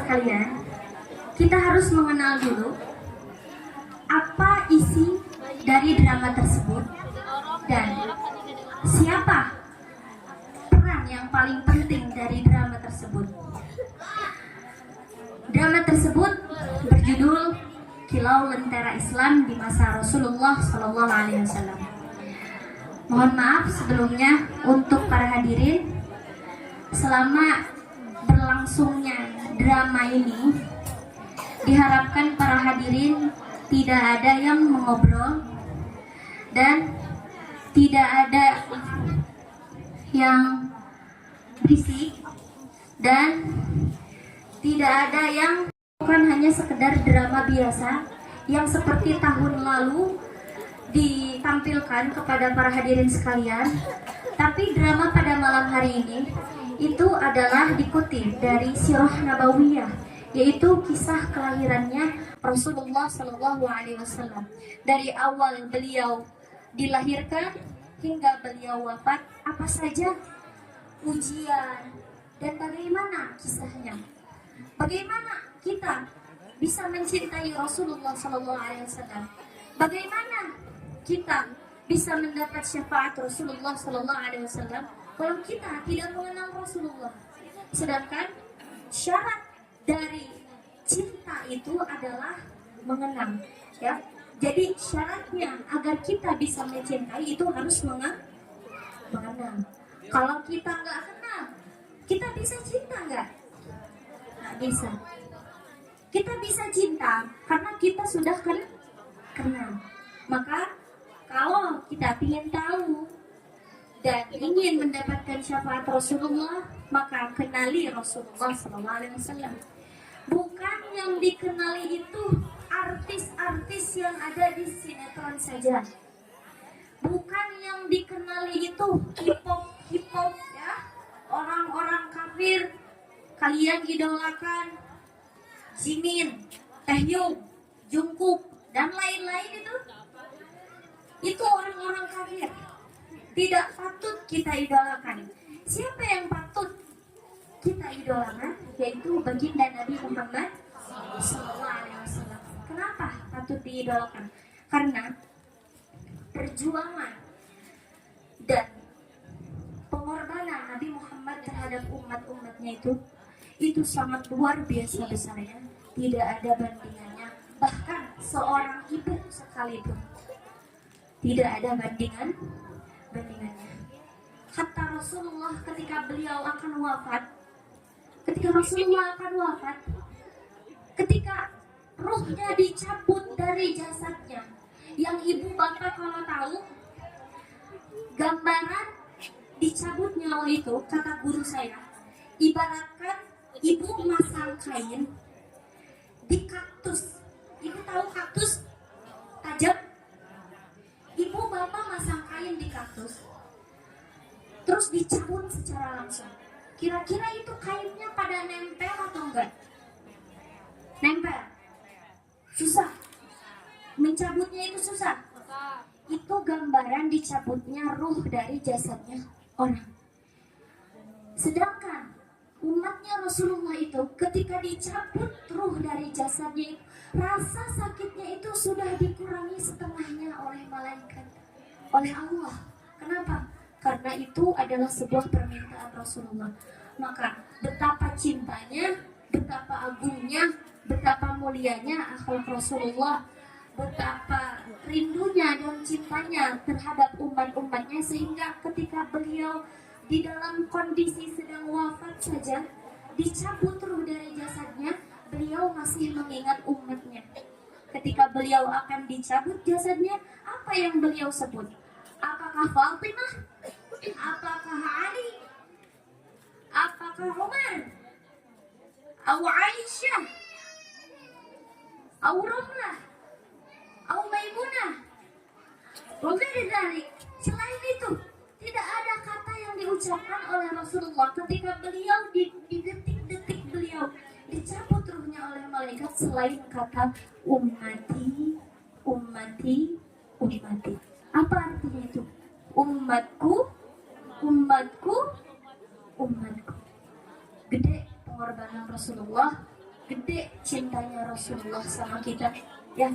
sekalian, kita harus mengenal dulu apa isi dari drama tersebut dan siapa peran yang paling penting dari drama tersebut. Drama tersebut berjudul Kilau Lentera Islam di Masa Rasulullah SAW. Mohon maaf sebelumnya untuk para hadirin, selama berlangsungnya drama ini diharapkan para hadirin tidak ada yang mengobrol dan tidak ada yang berisik dan tidak ada yang bukan hanya sekedar drama biasa yang seperti tahun lalu ditampilkan kepada para hadirin sekalian, tapi drama pada malam hari ini itu adalah dikutip dari Sirah Nabawiyah, yaitu kisah kelahirannya Rasulullah SAW. Dari awal beliau dilahirkan hingga beliau wafat, apa saja ujian dan bagaimana kisahnya. Bagaimana kita bisa mencintai Rasulullah SAW? Bagaimana kita bisa mendapat syafaat Rasulullah SAW kalau kita tidak mengenal Rasulullah? Sedangkan syarat dari cinta itu adalah mengenal, ya. Jadi syaratnya agar kita bisa mencintai itu harus mengenal. Kalau kita nggak kenal, kita bisa cinta nggak? Nggak bisa. Kita bisa cinta karena kita sudah kenal. Maka kalau kita ingin tahu dan ingin mendapatkan syafaat Rasulullah, maka kenali Rasulullah SAW. Bukan yang dikenali itu artis-artis yang ada di sinetron saja. Bukan yang dikenali itu hip-hop ya, orang-orang kafir kalian idolakan, Jimin, Taehyung, Jungkook dan lain-lain itu orang-orang kafir. Tidak patut kita idolakan. Siapa yang patut kita idolakan? Yaitu baginda Nabi Muhammad SAW. Kenapa patut diidolakan? Karena perjuangan dan pengorbanan Nabi Muhammad terhadap umat-umatnya itu sangat luar biasa besarnya. Tidak ada bandingannya. Bahkan seorang ibu sekalipun tidak ada bandingannya. Kata Rasulullah ketika beliau akan wafat, ketika ruhnya dicabut dari jasadnya, yang ibu bapak kalau tahu gambaran dicabut nyawa itu, kata guru saya, ibaratkan ibu masang kain di kaktus. Ibu tahu kaktus tajam? Ibu bapak masang kain di kaktus, terus dicabut secara langsung. Kira-kira itu kainnya pada nempel atau enggak? Nempel. Susah. Mencabutnya itu susah. Itu gambaran dicabutnya ruh dari jasadnya orang. Sedangkan umatnya Rasulullah itu ketika dicabut ruh dari jasadnya, rasa sakitnya itu sudah dikurangi setengahnya oleh malaikat, oleh Allah. Kenapa? Karena itu adalah sebuah permintaan Rasulullah. Maka betapa cintanya, betapa agungnya, betapa mulianya akhlak Rasulullah, betapa rindunya dan cintanya terhadap umat-umatnya, sehingga ketika beliau di dalam kondisi sedang wafat saja, dicabut ruh dari jasadnya, beliau masih mengingat umatnya. Ketika beliau akan dicabut jasadnya, apa yang beliau sebut? Apakah Fatimah? Apakah Ali? Apakah Umar? Atau Aisyah? Atau Ramlah? Atau Maimunah? Wabidalik. Selain itu, tidak ada kata yang diucapkan oleh Rasulullah ketika beliau di detik-detik beliau dicabut ruhnya oleh malaikat selain kata ummati, ummati, ummati. Apa artinya itu? Umatku, umatku, umatku. Gede pengorbanan Rasulullah gede cintanya Rasulullah sama kita ya.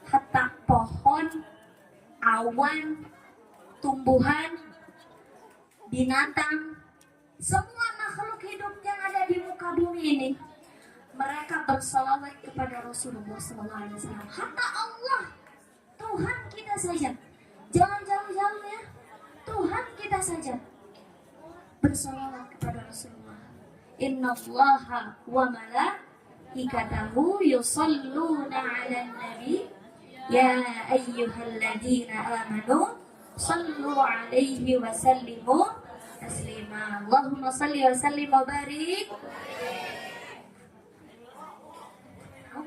Hatta pohon, awan, tumbuhan, binatang, semua makhluk hidup yang ada di muka bumi ini, mereka bersalawat kepada Rasulullah SAW. Hatta Allah, Tuhan kita saja, jangan jauh-jauh ya, Tuhan kita saja bersalawat kepada Rasulullah. Innallaha wa malaikatahu yusalluna 'alan nabi ya ayyuhalladzina amanu sallu 'alaihi wa sallimu taslima. Allahumma salli wa sallim wa barik.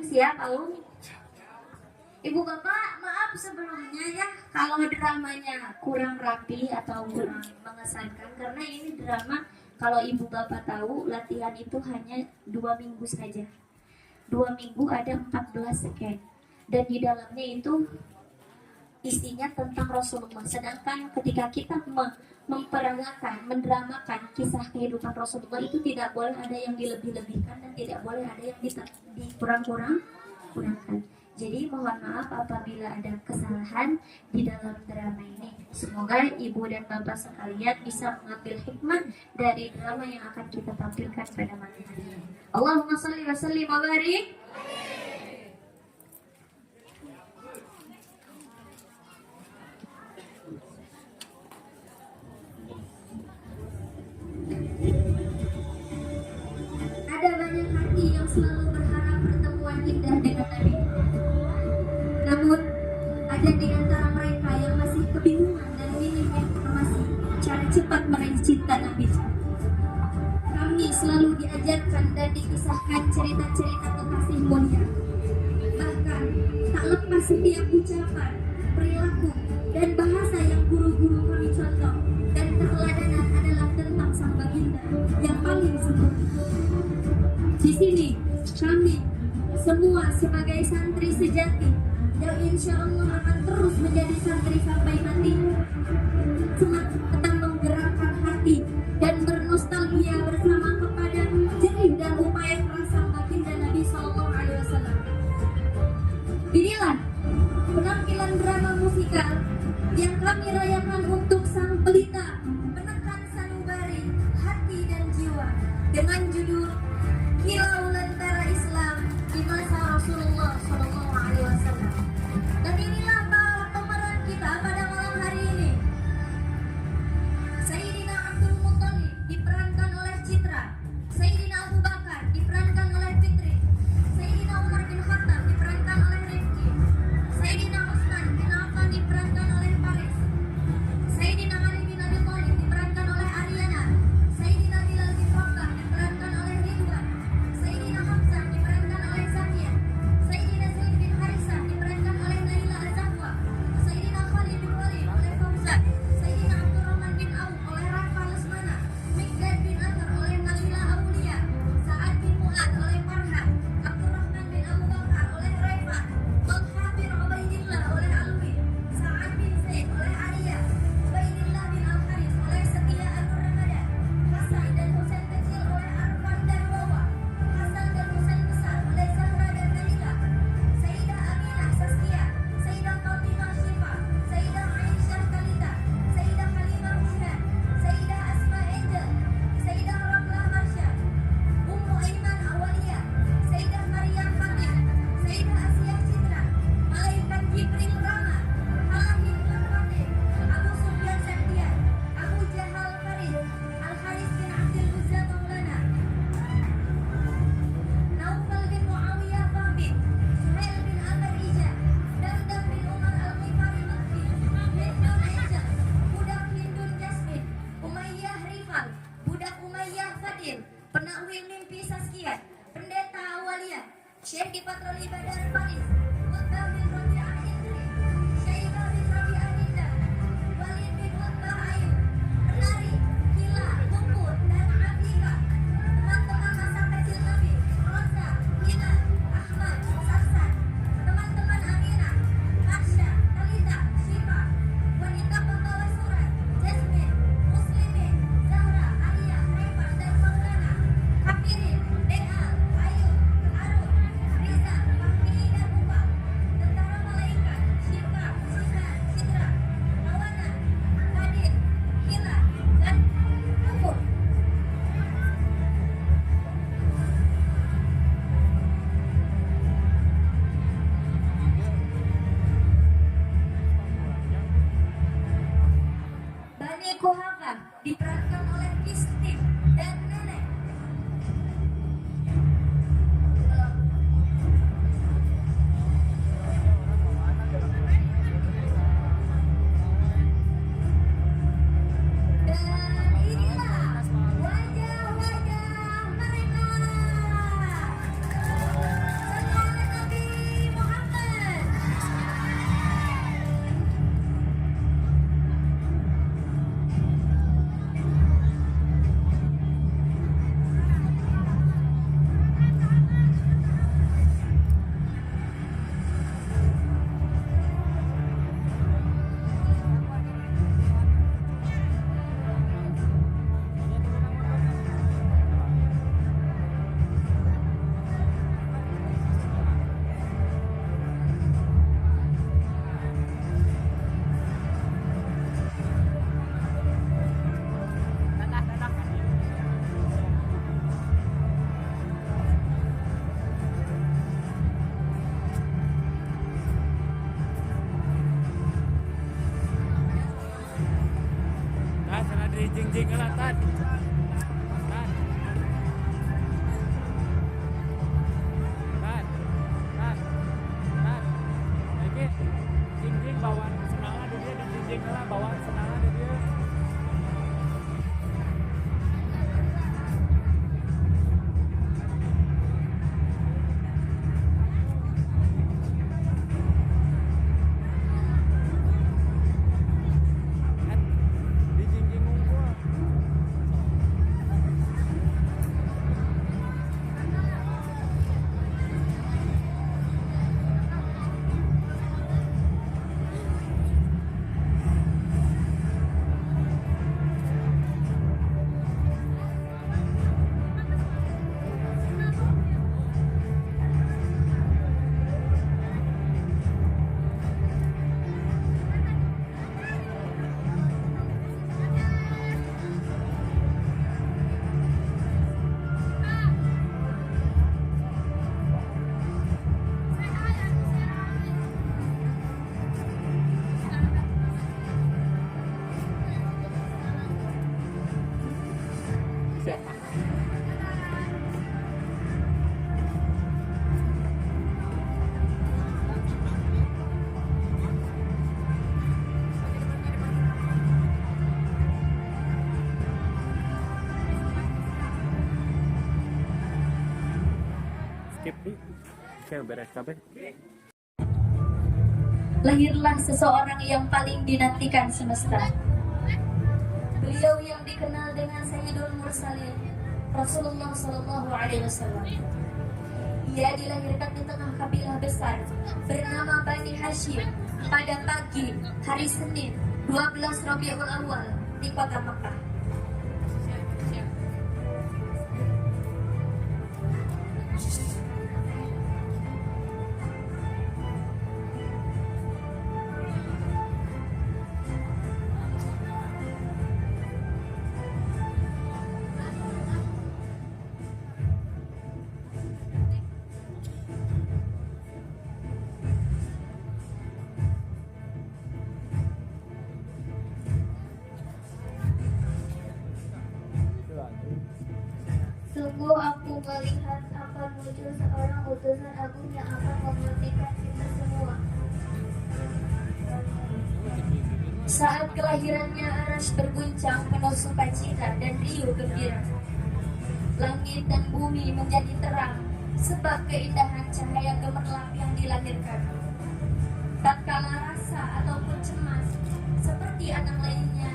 Siap, Ibu bapak, maaf sebelumnya ya kalau dramanya kurang rapi atau kurang mengesankan, karena ini drama kalau ibu bapak tahu latihan itu hanya 2 minggu saja. 2 minggu ada 14 sketch dan di dalamnya itu isinya tentang Rasulullah. Sedangkan ketika kita memperagakan, mendramakan kisah kehidupan Rasulullah itu tidak boleh ada yang dilebih-lebihkan dan tidak boleh ada yang dikurang-kurangkan. Jadi mohon maaf apabila ada kesalahan di dalam drama ini. Semoga ibu dan bapak sekalian bisa mengambil hikmah dari drama yang akan kita tampilkan pada malam hari ini. Allahumma shalli wa sallim wa barik. Ada banyak hati yang selalu berharap pertemuan indah dengan Nabi. Namun, ada di antara mereka yang masih kebingungan dan minim informasi cara cepat meraih cinta Nabi. Kami selalu diajarkan dan dikisahkan cerita-cerita kekasih mulia. Bahkan, tak lepas setiap ucapan, perilaku, dan bahasa yang guru-guru kami contoh dan keteladanan adalah tentang sang baginda yang paling sempurna. Di sini, kami semua sebagai santri sejati yang insya Allah akan terus menjadi santri sampai mati, akan menggerakkan hati dan bernostalgia bersama kepada jerih dan upaya rasa baginda Nabi SAW. Inilah penampilan drama musikal yang kami rayakan untuk sang pelita menekan sanubari hati dan jiwa dengan judul Kilau Lentera Islam di masa Rasulullah SAW. Dan inilah pemeran kita pada malam hari ini. Sayyidina Abdul Muttalib diperankan oleh Citra, Sayyidina Abu Bakar diperankan oleh Fitri, Sayyidina Umar bin Khattab diperankan oleh Rifki, Sayyidina Utsman bin Affan diperankan oleh Faris, Sayyidina Ali bin Abi Thalib diperankan oleh Ariana, Sayyidina Bilal bin Rabah diperankan oleh Ridwan, Sayyidina Hamzah diperankan oleh Zakia, Sayyidina Zaid bin Harisah diperankan oleh Naila Az-Zahwa, Sayyidina Khalid bin Walid oleh Fauzan, Sayyidina Abdurrahman bin Auf oleh Rafa Lesmana, Mikdad bin Athar oleh Nabila Aulia, Sa'ad bin Mu'ad oleh Farhan, Abdurrahman bin Abu Bakar oleh Raifah, Talha bin Ubaidillah oleh Alwi, Sa'ad bin Zaid oleh Arya, Ubaidillah bin Al-Haris oleh Setia Anur Ramadan, Hasan dan Husain kecil oleh Arfan dan Wawa, Hasan dan Husain besar oleh Zahra dan Nabila, Sayyidah Aminah Saskia, Sayyidah Fatimah Syifa, Sayyidah Aisyah Kalita, Sayyidah Halimah Rushan, Sayyidah Asma Angel, Sayyidah Ramlah Marsha, Ummu Aiman Awaliyah, Sayyidah Maryam Fatih, Sayyidah Asiyah Citra, Malaikat Jibril Rama, Halahim Fatih, Abu Sufyan Septian, Abu Jahal Farid, Al-Haris bin Abdul Uzza Maulana, Naufal bin Muawiyah Fahmi, Suhail bin Amr Ija, Damdam bin Umar Al-Ghifari Makfi, Hindun Angel, Budak Hindun Jasmine, Umayyah Rifal, Budak Umayyah Fadil, Penakwil Mimpi Saskia, Pendeta Awaliyah, Syekh Kipatrul Ibadah Faris, Utbah bin Rabi'ah Hindri, Syaibah bin Rabi'ah Hinda, Walid bin Utbah Ayu, Penari, Hila, Puput, dan Afifah, teman-teman masa kecil Nabi, Rosa, Hina, Ahmad, Sasan, teman-teman Aminah, Marsha, Kalita, Syifa, wanita pembawa surat, Jasmine, Muslimin, Zahra, Alia, Raifah, dan Maulana, Hafirin, Deal, dibawakan oleh istri dan nenek. Dan inilah wajah-wajah mereka. Sallallahu Nabi Muhammad. Sana di jing-jing lah tan. Tan. Tan. Tan. Tan. Lagi jing-jing bawaan senangan dia dan jing-jing lah bawaan senangan dia. Skip nih. Oke, beres kabeh. Lahirlah seseorang yang paling dinantikan semesta. Beliau yang dikenal dengan Sayyidul Mursalin, Rasulullah Shallallahu Alaihi Wasallam. Ia dilahirkan di tengah kabilah besar bernama Bani Hashim pada pagi hari Senin 12 Rabiul Awal di kota Mekah. Sungguh aku melihat akan muncul seorang utusan agung yang akan memurnikan kita semua. Saat kelahirannya Arash berguncang penuh sukacita dan riuh gembira. Langit dan bumi menjadi terang sebab keindahan cahaya gemerlap yang dilahirkan. Tatkala rasa ataupun cemas seperti anak lainnya,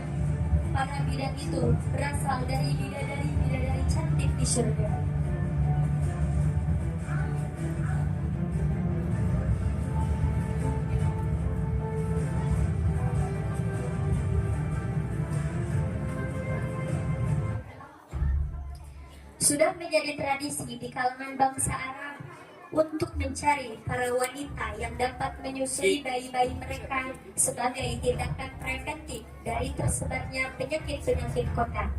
para bidan itu berasal dari bidadari-bidadari cantik di surga. Sudah menjadi tradisi di kalangan bangsa Arab untuk mencari para wanita yang dapat menyusui bayi-bayi mereka sebagai tindakan preventif dari tersebarnya penyakit-penyakit kota.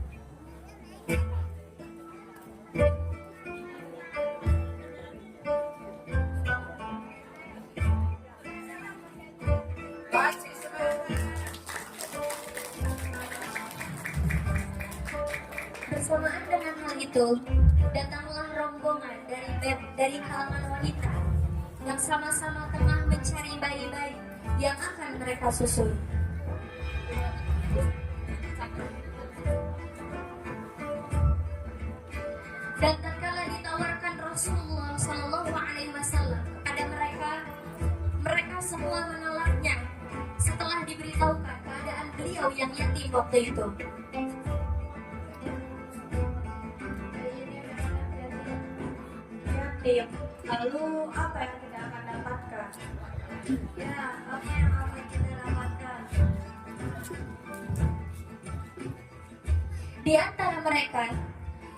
Bersamaan dengan hal itu, datanglah rombongan dari kalangan wanita yang sama-sama tengah mencari bayi-bayi yang akan mereka susui. Dan tatkala ditawarkan Rasulullah Shallallahu Alaihi Wasallam kepada mereka, mereka semua menolaknya setelah diberitahukan keadaan beliau yang yatim waktu itu. Yatim, lalu apa yang kita akan dapatkan? Ya, apa yang akan kita dapatkan? Di antara mereka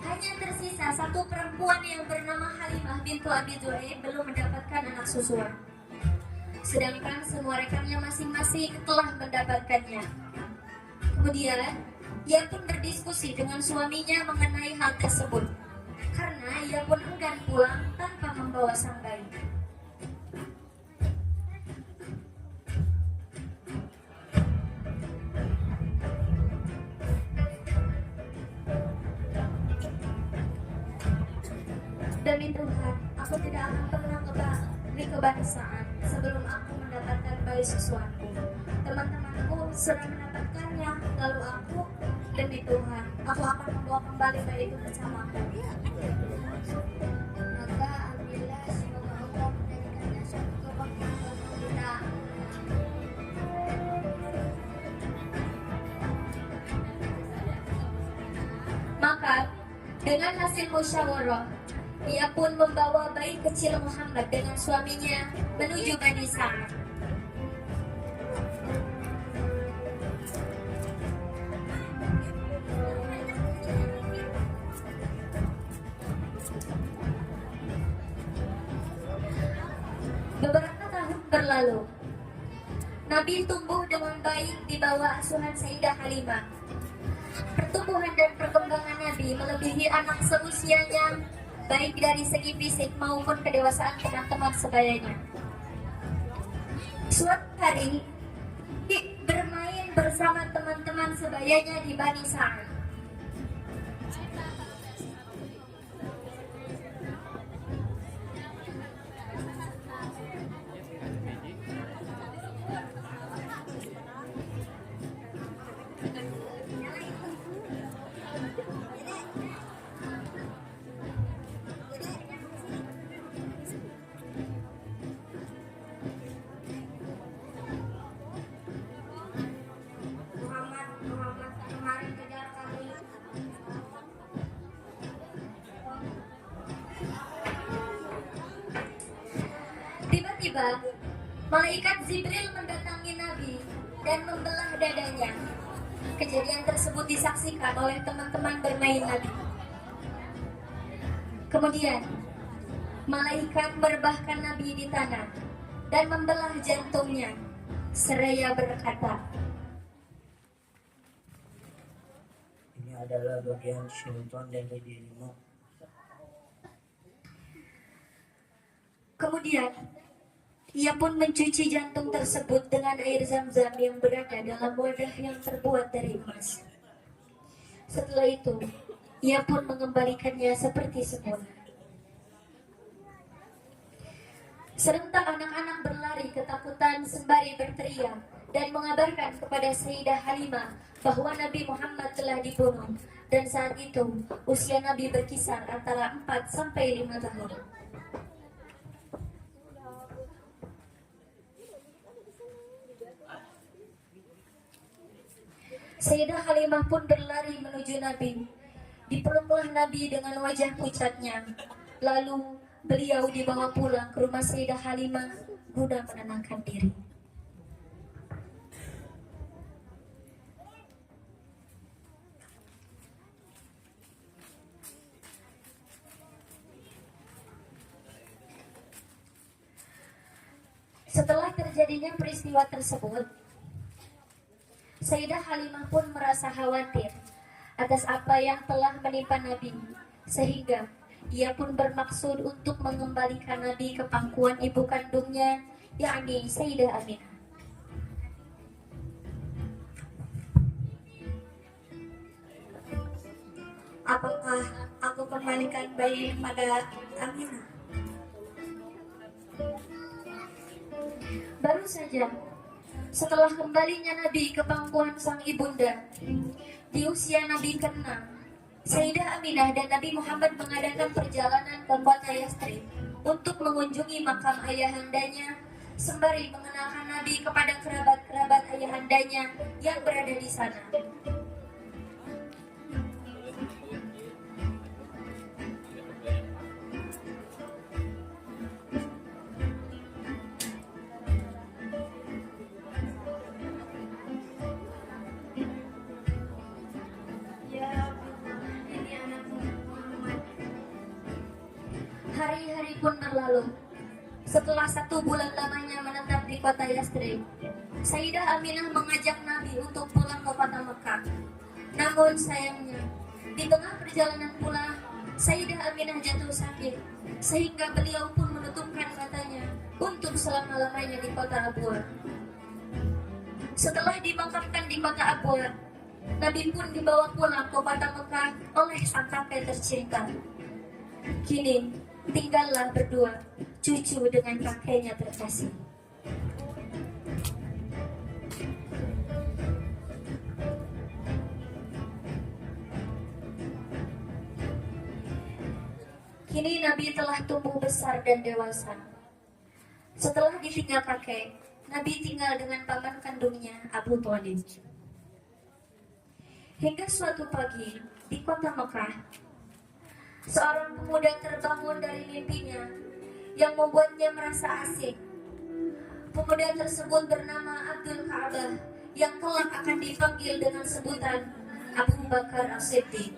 hanya tersisa satu perempuan yang bernama Halimah bintu Abi Dzuhaib belum mendapatkan anak susuan. Sedangkan semua rekannya masing-masing telah mendapatkannya. Kemudian, ia pun berdiskusi dengan suaminya mengenai hal tersebut, karena ia pun enggan pulang tanpa membawa sang bayi. Demi Tuhan, aku tidak akan pernah beri kebangsaan sebelum aku mendapatkan bayi susuanku. Teman-temanku sudah mendapatkannya, lalu aku, demi Tuhan, aku akan membawa kembali bayi itu bersamaku. Maka alhamdulillah, semoga Allah menjadikannya suatu kebanggaan bagi kita. Maka dengan hasil musyawarah, ia pun membawa bayi kecil Muhammad dengan suaminya menuju Bani Sa'ad. Beberapa tahun berlalu, Nabi tumbuh dengan baik di bawah asuhan Sayyidah Halimah. Pertumbuhan dan perkembangan Nabi melebihi anak seusianya, baik dari segi fisik maupun kedewasaan teman-teman sebayanya. Suatu hari, bermain bersama teman-teman sebayanya di Bani Sa'ad. Muhammad kemarin kejar kami. Tiba-tiba malaikat Jibril mendatangi Nabi dan membelah dadanya. Kejadian tersebut disaksikan oleh teman-teman bermain Nabi. Kemudian malaikat merebahkan Nabi di tanah dan membelah jantungnya seraya berkata, ini adalah bagian syaitan dari dirimu. Kemudian ia pun mencuci jantung tersebut dengan air zam-zam yang berada dalam wadah yang terbuat dari emas. Setelah itu, ia pun mengembalikannya seperti semula. Serentak anak-anak berlari ketakutan sembari berteriak dan mengabarkan kepada Sayyidah Halimah bahwa Nabi Muhammad telah dibunuh, dan saat itu usia Nabi berkisar antara 4 sampai 5 tahun. Sayyidah Halimah pun berlari menuju Nabi. Dipeluklah Nabi dengan wajah pucatnya. Lalu beliau dibawa pulang ke rumah Sayyidah Halimah guna menenangkan diri. Setelah terjadinya peristiwa tersebut, Sayyidah Halimah pun merasa khawatir atas apa yang telah menimpa Nabi, sehingga ia pun bermaksud untuk mengembalikan Nabi ke pangkuan ibu kandungnya, yakni Sayyidah Aminah. apakah aku kembalikan bayi ini pada Aminah? Baru saja setelah kembalinya Nabi ke pangkuan sang ibunda di usia Nabi ke-6, Sayyidah Aminah dan Nabi Muhammad mengadakan perjalanan ke kota Yathrib untuk mengunjungi makam ayahandanya sembari mengenalkan Nabi kepada kerabat-kerabat ayahandanya yang berada di sana. Ya, ini anakku Muhammad. Hari-hari pun berlalu. Setelah 1 bulan lamanya menetap di kota Yathrib, Sayyidah Aminah mengajak Nabi untuk pulang ke kota Mekah. Namun sayangnya, di tengah perjalanan pulang, Sayyidah Aminah jatuh sakit, sehingga beliau pun menutupkan matanya untuk selama-lamanya di kota Abwa. Setelah dimakamkan di kota Abwa, Nabi pun dibawa pulang ke kota Mekah oleh sang kakek tercinta. Kini, tinggallah berdua, cucu dengan kakeknya terkasih. Kini Nabi telah tumbuh besar dan dewasa. Setelah ditinggal kakek, Nabi tinggal dengan paman kandungnya Abu Thalib. Hingga suatu pagi di kota Mekah, seorang pemuda terbangun dari mimpinya yang membuatnya merasa asing. Pemuda tersebut bernama Abdul Ka'bah yang kelak akan dipanggil dengan sebutan Abu Bakar As-Siddiq.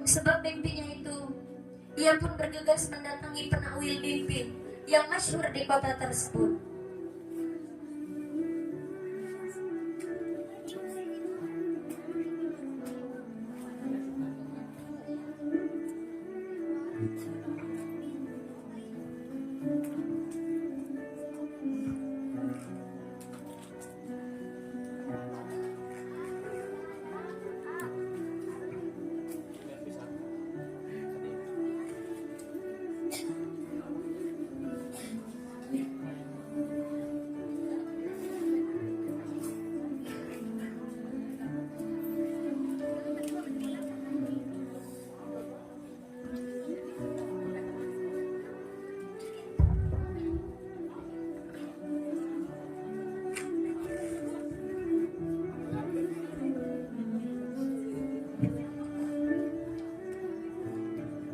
Sebab mimpinya itu, ia pun bergegas mendatangi penakwil mimpi yang masyhur di kota tersebut.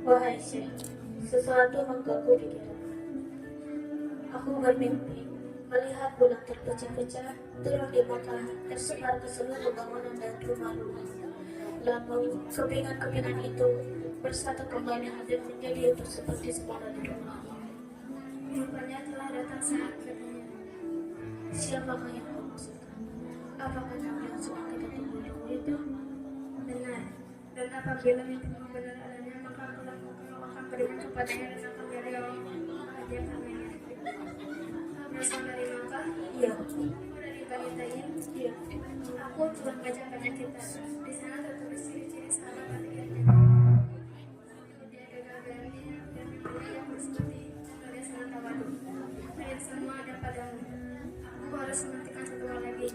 Wahai Syekh, sesuatu mengganggu pikiran. Aku bermimpi melihat bulan terpecah-pecah turun di Mekah, tersebar ke seluruh bangunan dan rumah-rumah. Lalu kepingan-kepingan itu bersatu kembali dan menjadi utuh seperti semula di rumah. Rupanya telah datang saat katanya. Siapakah yang kau maksudkan? Apakah nama yang suka kita tunggu-tunggu itu? Benar. Dan apabila mimpi benar adanya, maka kelak kau akan berikan kepadanya dan akan beliau menghadiahkannya. Berasal dari Makkah? Iya. Dari Bani Taim? Iya. Aku telah baca pada kita. Di sana tertulis ciri-ciri sahabat akhirnya. Dia gagal ganti dan mimpinya yang bersembunyi pada sangat tawadu. Ayat semua ada padamu. Aku harus menghentikan satu hal lagi.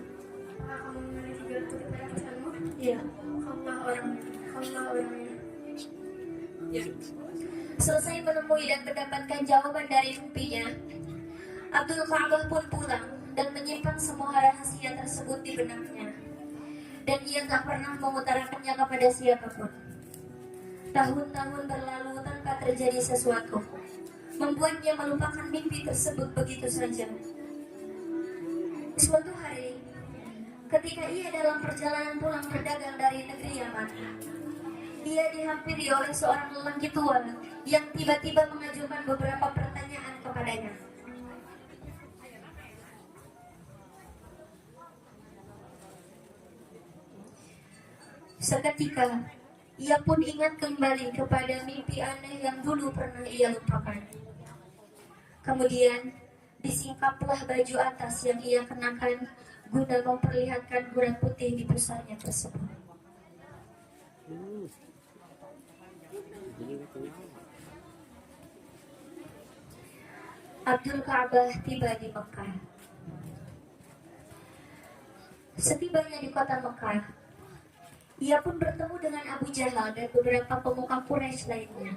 Apakah kamu memiliki gelar pada pesanmu? Iya. Allah orangnya. Selesai menemui dan mendapatkan jawaban dari mimpinya, Abdul Ka'bah pun pulang dan menyimpan semua rahasia tersebut di benaknya. Dan ia tak pernah mengutarakannya kepada siapapun. Tahun-tahun berlalu tanpa terjadi sesuatu, membuatnya melupakan mimpi tersebut begitu saja. Suatu hari, ketika ia dalam perjalanan pulang berdagang dari negeri Yaman, ia dihampiri oleh seorang lelaki tua yang tiba-tiba mengajukan beberapa pertanyaan kepadanya. Seketika, ia pun ingat kembali kepada mimpi aneh yang dulu pernah ia lupakan. Kemudian, disingkaplah baju atas yang ia kenakan guna memperlihatkan gurun putih di pusarnya tersebut. Abdul Ka'bah tiba di Mekah. Setibanya di kota Mekah, ia pun bertemu dengan Abu Jahal dan beberapa pemuka Quraisy lainnya.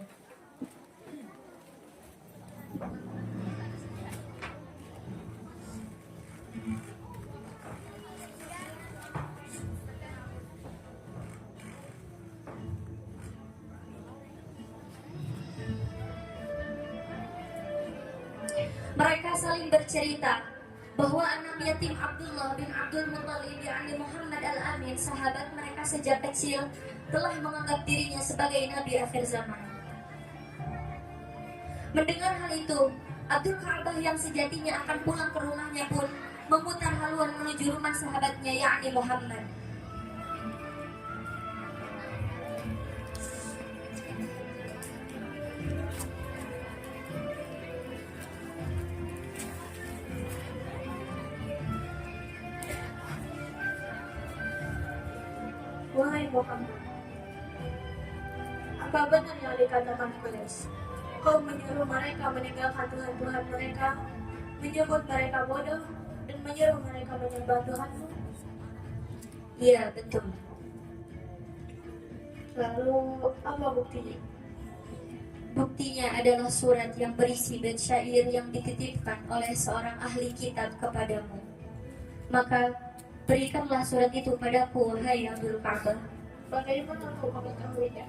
Mereka saling bercerita bahwa anak yatim Abdullah bin Abdul Muttalib yakni Muhammad Al-Amin, sahabat mereka sejak kecil, telah menganggap dirinya sebagai nabi akhir zaman. Mendengar hal itu, Abdul Ka'bah yang sejatinya akan pulang ke rumahnya pun memutar haluan menuju rumah sahabatnya yakni Muhammad. Wahai Muhammad, apa benar yang dikatakan Quraisy? Kau menyuruh mereka meninggalkan Tuhan-Tuhan mereka, menyebut mereka bodoh, dan menyuruh mereka menyembah Tuhanmu? Iya, betul. Lalu, apa buktinya? Buktinya adalah surat yang berisi bait syair yang dititipkan oleh seorang ahli kitab kepadamu. Maka berikanlah surat itu padaku, wahai Abdul Ka'bah. Bagaimana kau mengetahuinya?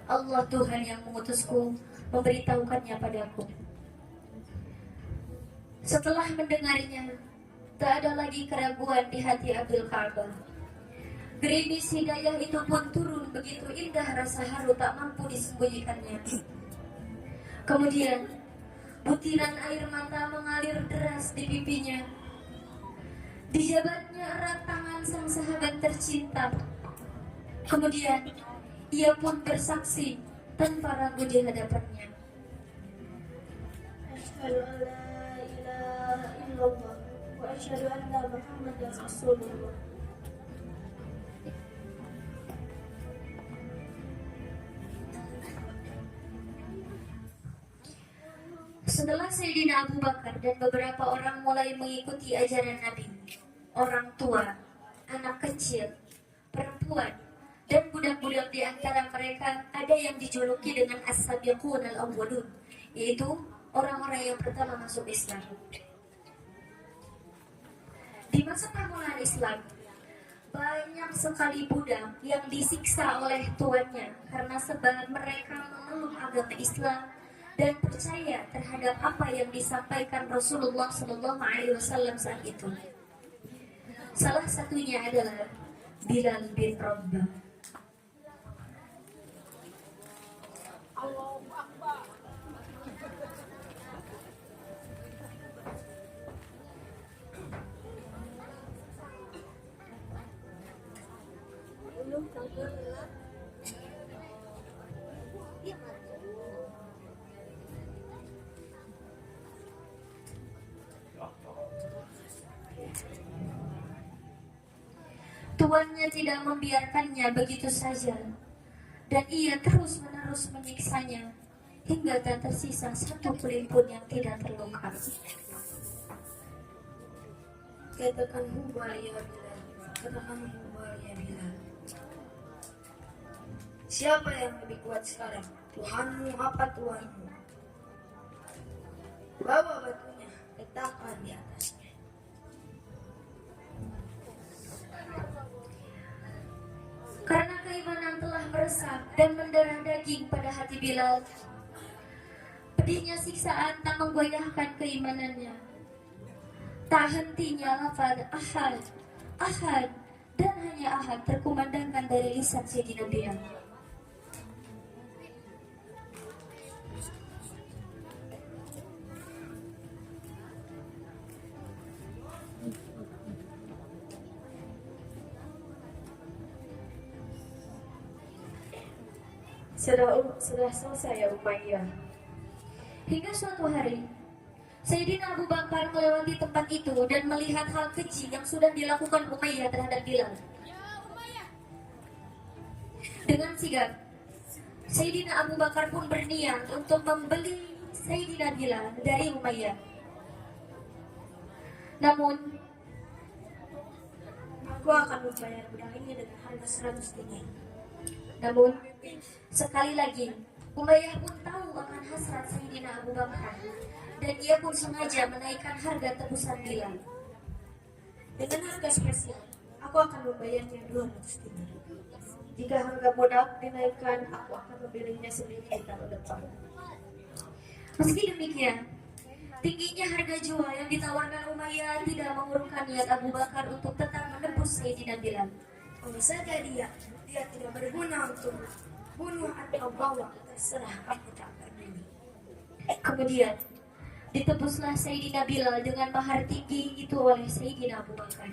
Allah Tuhan yang mengutusku memberitahukannya padaku. Setelah mendengarnya, tak ada lagi keraguan di hati Abdul Ka'bah. Gerimis hidayah itu pun turun, begitu indah rasa haru tak mampu disembunyikannya. Kemudian, butiran air mata mengalir deras di pipinya. Dijabatnya erat tangan sang sahabat tercinta. Kemudian, ia pun bersaksi tanpa ragu di hadapannya. Asyhadu an la ilaha illallah wa asyhadu anna Muhammadar Rasulullah. Setelah Sayyidina Abu Bakar dan beberapa orang mulai mengikuti ajaran Nabi, orang tua, anak kecil, perempuan, dan budak-budak di antara mereka ada yang dijuluki dengan As-Sabiqun Al-Awwalun, yaitu orang-orang yang pertama masuk Islam. Di masa permulaan Islam, banyak sekali budak yang disiksa oleh tuannya karena sebab mereka memeluk agama Islam dan percaya terhadap apa yang disampaikan Rasulullah SAW saat itu. Salah satunya adalah Bilal bin Rabah. Tuannya tidak membiarkannya begitu saja, dan ia terus-menerus menyiksanya hingga tak tersisa satu kulit pun yang tidak terluka. Katakan hubal ya Bilal, katakan hubal ya Bilal. Siapa yang lebih kuat sekarang? Tuhanmu apa tuanmu? Bawa batunya, letakkan di atasnya. Karena keimanan telah meresap dan mendarah daging pada hati Bilal, pedihnya siksaan tak menggoyahkan keimanannya. Tak hentinya lafaz Ahad, Ahad, dan hanya Ahad terkumandangkan dari lisan Sayyidina Bilal. Sudah selesai ya Umayyah. Hingga suatu hari, Sayyidina Abu Bakar melewati tempat itu dan melihat hal keji yang sudah dilakukan Umayyah terhadap Bilal. Dengan sigap, Sayyidina Abu Bakar pun berniat untuk membeli Sayyidina Bilal dari Umayyah. Namun, Aku akan membayar budak ini dengan harga 100 dinar. namun sekali lagi Umayyah pun tahu akan hasrat Sayyidina Abu Bakar dan dia pun sengaja menaikkan harga tebusan Bilal. Dengan harga spesial, aku akan membayarnya 200 dinar. Jika harga budak dinaikkan, aku akan membelinya sendiri di tahun depan. Meski demikian, tingginya harga jual yang ditawarkan Umayyah tidak mengurungkan niat Abu Bakar untuk tetap menebus Sayyidina Bilal. Kalau saja dia tidak berguna untuk bunuh atau bawa, terserah, aku tak peduli. Kemudian ditebuslah Sayyidina Bilal dengan mahar tinggi itu oleh Sayyidina Abu Bakar.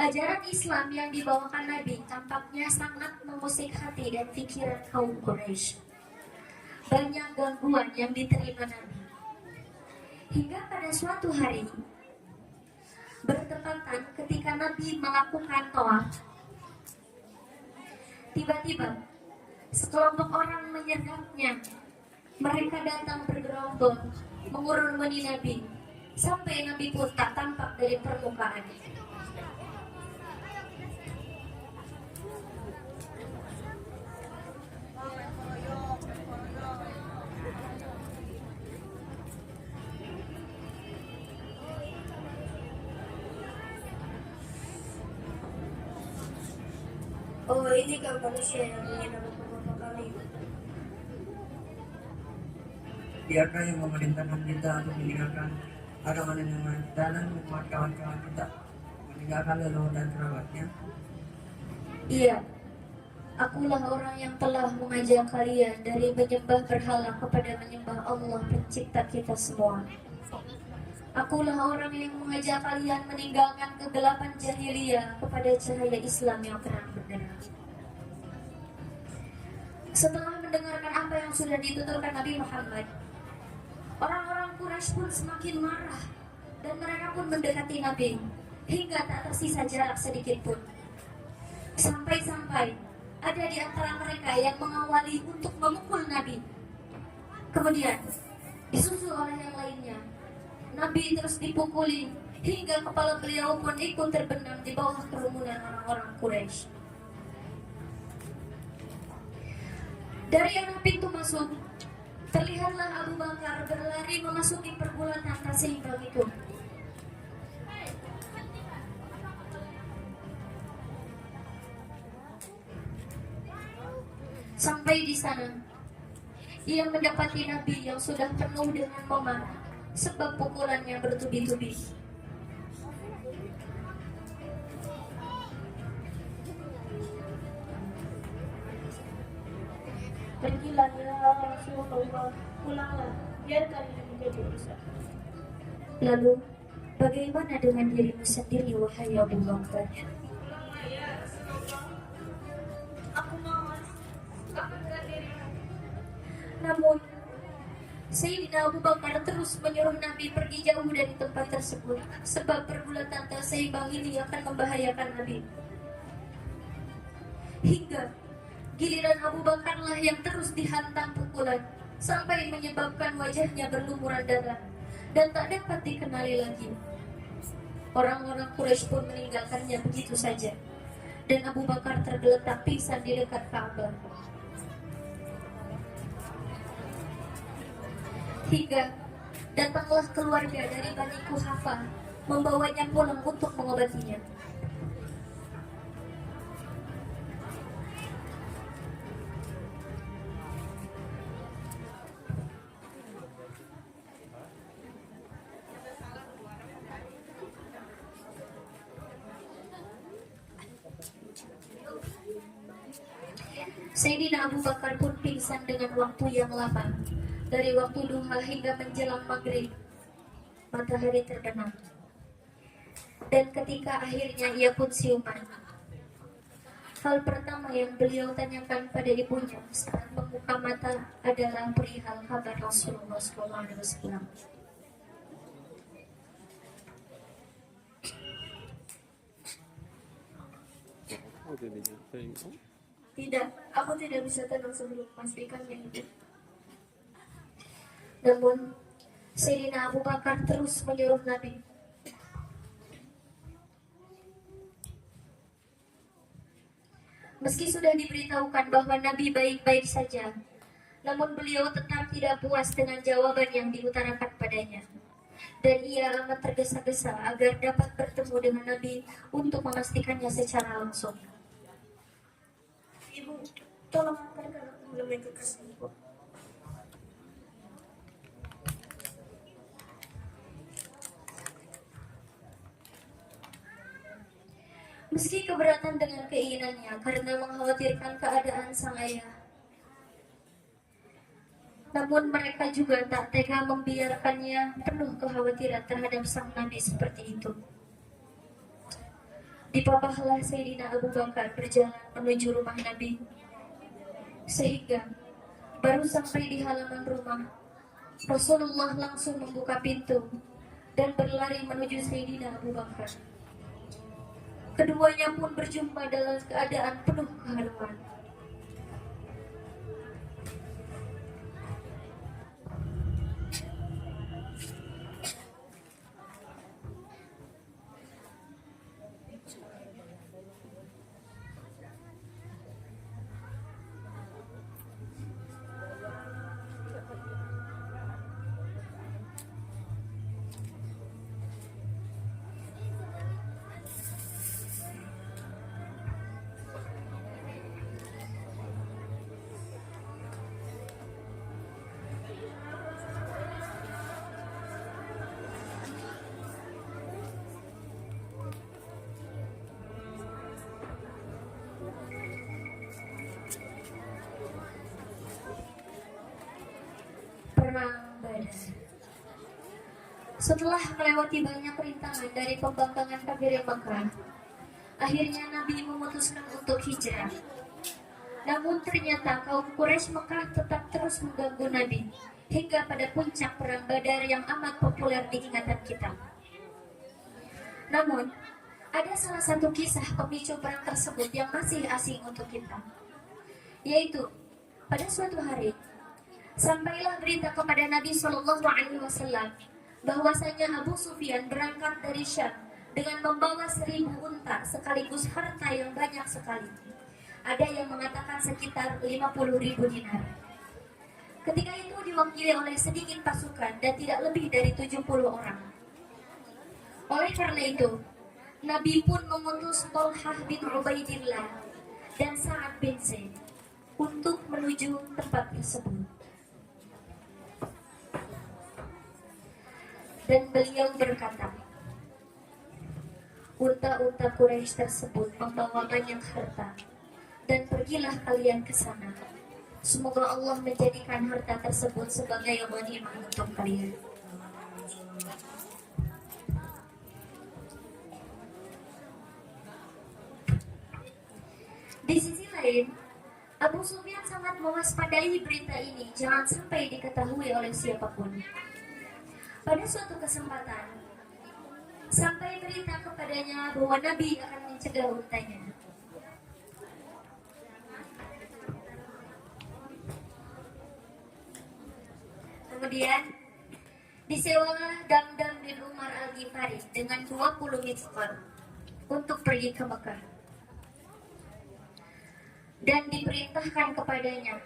Ajaran Islam yang dibawakan Nabi tampaknya sangat mengusik hati dan pikiran kaum Quraisy. Banyak gangguan yang diterima Nabi. Hingga pada suatu hari, bertepatan ketika Nabi melakukan tawaf, tiba-tiba sekelompok orang menyergapnya. Mereka datang bergerombol mengurumuni Nabi, sampai Nabi pun tak tampak dari permukaan. Oh, ini kan manusia yang ingin aku beberapa kali. Biarkah yang memerintahkan kita untuk meninggalkan agama nenek kita dan membuat kawan-kawan kita meninggalkan leluhur dan kerabatnya. Iya, akulah orang yang telah mengajak kalian dari menyembah berhala kepada menyembah Allah pencipta kita semua. Akulah orang yang mengajak kalian meninggalkan kegelapan jahiliyah kepada cahaya Islam yang terang benderang. Setelah mendengarkan apa yang sudah dituturkan Nabi Muhammad, orang-orang Quraisy pun semakin marah dan mereka pun mendekati Nabi hingga tak tersisa jarak sedikit pun. Sampai-sampai ada di antara mereka yang mengawali untuk memukul Nabi. Kemudian disusul oleh yang lainnya. Nabi terus dipukuli hingga kepala beliau pun ikut terbenam di bawah kerumunan orang-orang Quraisy. Dari arah pintu masuk, terlihatlah Abu Bakar berlari memasuki pergulatan tak seimbang itu. Sampai di sana, ia mendapati Nabi yang sudah penuh dengan memarah sebab pukulannya bertubi-tubi. Pergilah ya Rasulullah, pulanglah, biarkan ini menjadi urusan. Lalu, bagaimana dengan dirimu sendiri, wahai Abu Bakar? Pulanglah ya Rasulullah, aku mohon, selamatkan dirimu. Namun, Sayyidina Abu Bakar terus menyuruh Nabi pergi jauh dari tempat tersebut, sebab pergulatan tak seimbang ini akan membahayakan Nabi. Hingga giliran Abu Bakarlah yang terus dihantam pukulan sampai menyebabkan wajahnya berlumuran darah dan tak dapat dikenali lagi. Orang-orang Quraisy pun meninggalkannya begitu saja, dan Abu Bakar tergeletak pingsan di dekat Ka'bah. Hingga datanglah keluarga dari Bani Kuhafah membawanya pulang untuk mengobatinya. Sayyidina Abu Bakar pun pingsan dengan waktu yang lama, dari waktu duha hingga menjelang maghrib matahari terbenam. Dan ketika akhirnya ia pun siuman, hal pertama yang beliau tanyakan pada ibunya saat membuka mata adalah perihal kabar Rasulullah SAW. Tidak, aku tidak bisa tenang sebelum memastikannya, Ibu. Namun Sayyidina Abu Bakar terus menyuruh Nabi, meski sudah diberitahukan bahwa Nabi baik-baik saja, namun beliau tetap tidak puas dengan jawaban yang diutarakan padanya. Dan ia amat tergesa-gesa agar dapat bertemu dengan Nabi untuk memastikannya secara langsung. Ibu, tolong antarkan aku menemui kekasihku. Meski keberatan dengan keinginannya karena mengkhawatirkan keadaan sang ayah, namun mereka juga tak tega membiarkannya penuh kekhawatiran terhadap sang Nabi seperti itu. Dipapahlah Sayyidina Abu Bakar berjalan menuju rumah Nabi, sehingga baru sampai di halaman rumah, Rasulullah langsung membuka pintu dan berlari menuju Sayyidina Abu Bakar. Keduanya pun berjumpa dalam keadaan penuh keharuan. Perang Badar. Setelah melewati banyak rintangan dari pembangkangan kafir Mekah, akhirnya Nabi memutuskan untuk hijrah. Namun ternyata kaum Quraisy Mekah tetap terus mengganggu Nabi hingga pada puncak perang Badar yang amat populer di ingatan kita. Namun, ada salah satu kisah pemicu perang tersebut yang masih asing untuk kita, yaitu pada suatu hari sampailah berita kepada Nabi SAW bahwasanya Abu Sufyan berangkat dari Syam dengan membawa 1000 unta sekaligus harta yang banyak sekali. Ada yang mengatakan sekitar 50.000 dinar. Ketika itu diwakili oleh sedikit pasukan dan tidak lebih dari 70 orang. Oleh karena itu, Nabi pun mengutus Thalhah bin Ubaidillah dan Sa'ad bin Zaid untuk menuju tempat tersebut. Dan beliau berkata, unta-unta Quraisy tersebut membawa banyak harta, dan pergilah kalian ke sana. Semoga Allah menjadikan harta tersebut sebagai ghanimah untuk kalian. Di sisi lain, Abu Sufyan sangat mewaspadai berita ini jangan sampai diketahui oleh siapapun. Pada suatu kesempatan, sampai berita kepadanya bahwa Nabi akan mencegah untanya. Kemudian, disewalah Damdam bin Umar al-Ghifari dengan 20 mizqal untuk pergi ke Mekah. Dan diperintahkan kepadanya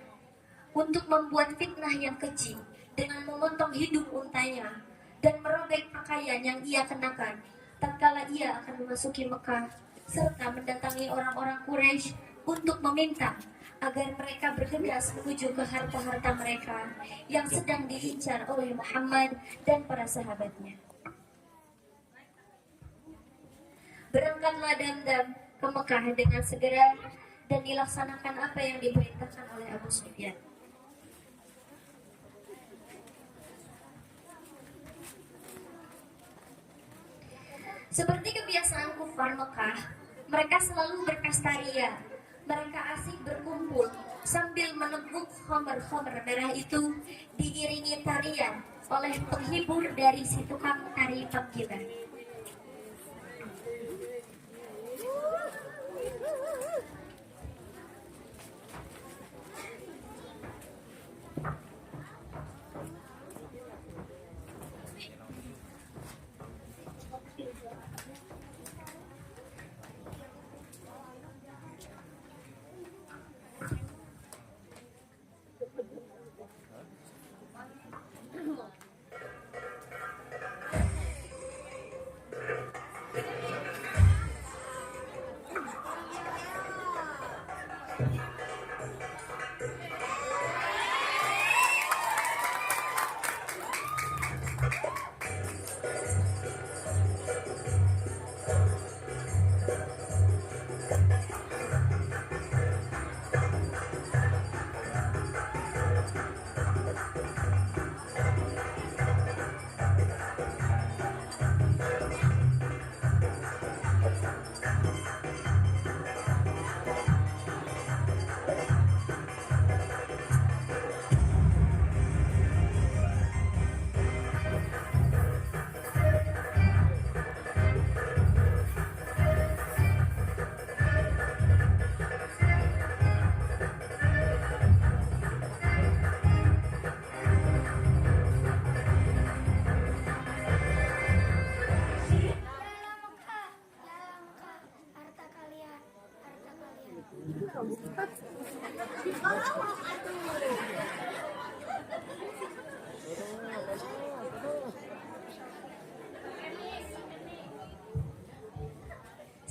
untuk membuat fitnah yang keji dengan memotong hidung untanya dan merobek pakaian yang ia kenakan tatkala ia akan memasuki Mekah, serta mendatangi orang-orang Quraisy untuk meminta agar mereka bergegas menuju ke harta-harta mereka yang sedang diincar oleh Muhammad dan para sahabatnya. Berangkatlah Damdam ke Mekah dengan segera dan dilaksanakan apa yang diperintahkan oleh Abu Sufyan. Seperti kebiasaan kufar Mekah, mereka selalu berpesta ria. Mereka asik berkumpul sambil meneguk khamr merah itu diiringi tarian oleh penghibur dari si tukang tari panggilan.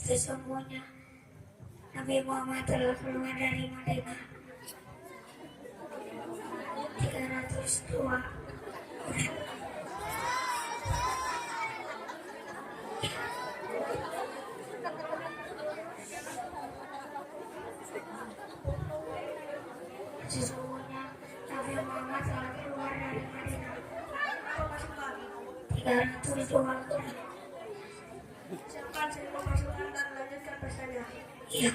Sesungguhnya Nabi Muhammad telah keluar dari Madinah 302 bulan. Sesungguhnya Nabi Muhammad telah keluar dari Madinah 302 bulan. Silakan saya memasukkan dan lanjutkan pesannya. Iya.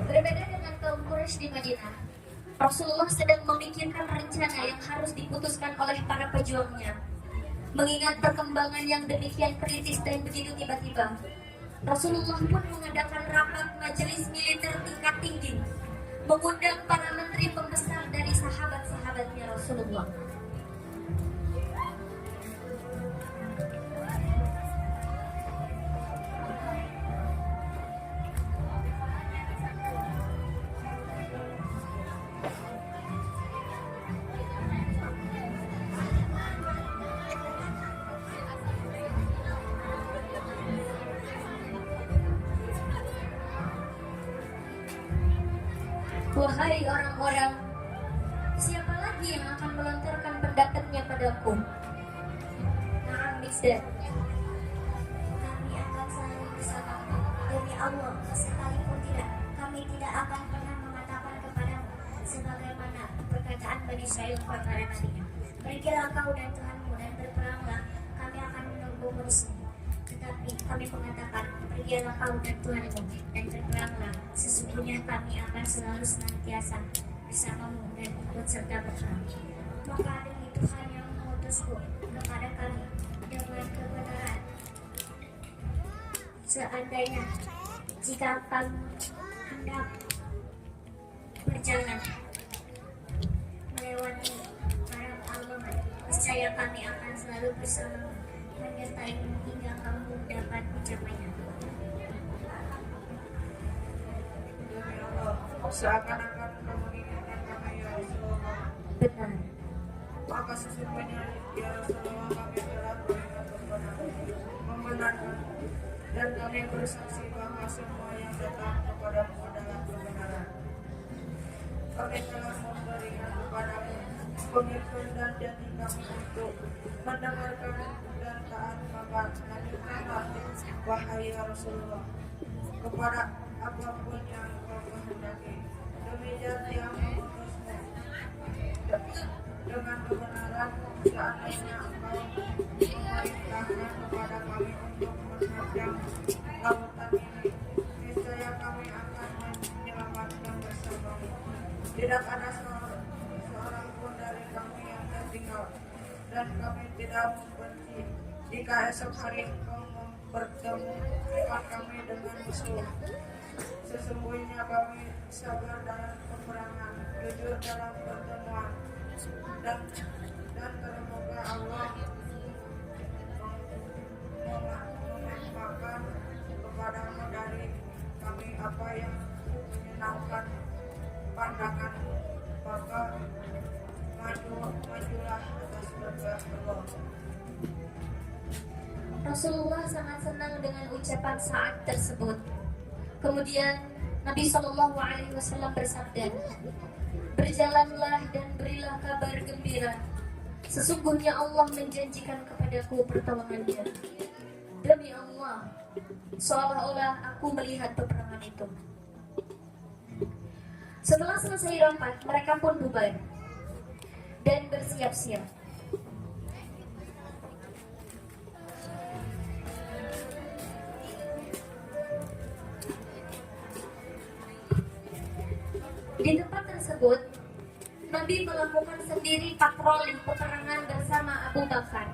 Berbeda dengan kaum Quraisy di Madinah, Rasulullah sedang memikirkan rencana yang harus diputuskan oleh para pejuangnya. Mengingat perkembangan yang demikian kritis dan begitu tiba-tiba, Rasulullah pun mengadakan rapat majelis militer tingkat tinggi, mengundang para menteri pembesar dari sahabat-sahabatnya Rasulullah. Wahai orang-orang, siapa lagi yang akan melontarkan pendapatnya padaku? Nah, Mister. Kami akan selalu bersamamu. Demi Allah, sekalipun kami tidak akan pernah mengatakan kepadamu sebagaimana perkataan Bani Israil kepada nabinya. Pergilah kau dan Tuhanmu dan berperanglah, kami akan menunggumu di sini. Tetapi kami mengatakan, pergilah kau dan Tuhanmu dan berperanglah, sesungguhnya kami akan selalu senantiasa bersamamu dan ikut serta berperang. Maka demi Tuhan yang mengutusku kepada kami dengan kebenaran, seandainya jika kamu hendak berjalan melewati para Allah, niscaya kami akan selalu bersama menyertaimu hingga kamu dapat mencapainya. Demi Allah, seakan-akan kamu mengingatkan kami ya Rasulullah. Benar. Maka sesungguhnya ya Rasulullah kami telah beriman kepada membenarkan dan kami bersaksi bahwa semua yang datang kepadamu adalah kebenaran. Kami telah memberikan kepadamu komitmen dan janji kami untuk mendengarkan dan taat, maka lanjutkanlah wahai ya Rasulullah kepada apapun yang kau kehendaki demi zat yang mengutusmu dengan kebenaran. Seandainya engkau memerintahkan kepada kami untuk menerjang lautan ini, niscaya kami akan menyelamatkan bersamamu. Tidak ada seorang pun dari kami yang tertinggal, dan kami tidak membenci jika esok hari engkau mempertemukan kami dengan musuh. Sesungguhnya kami sabar dalam peperangan, jujur dalam pertemuan, dan semoga Allah memaafkan kepadamu dari kami apa yang menyenangkan pandanganmu, maka majulah atas surga Allah. Rasulullah sangat senang dengan ucapan saat tersebut. Kemudian Nabi Shallallahu Alaihi Wasallam bersabda, berjalanlah dan berilah kabar gembira. Sesungguhnya Allah menjanjikan kepadaku pertolongannya. Demi Allah, seolah-olah aku melihat peperangan itu. Setelah selesai rapat, mereka pun bubar dan bersiap-siap. Di tempat tersebut, Nabi melakukan sendiri patroli peperangan bersama Abu Bakar.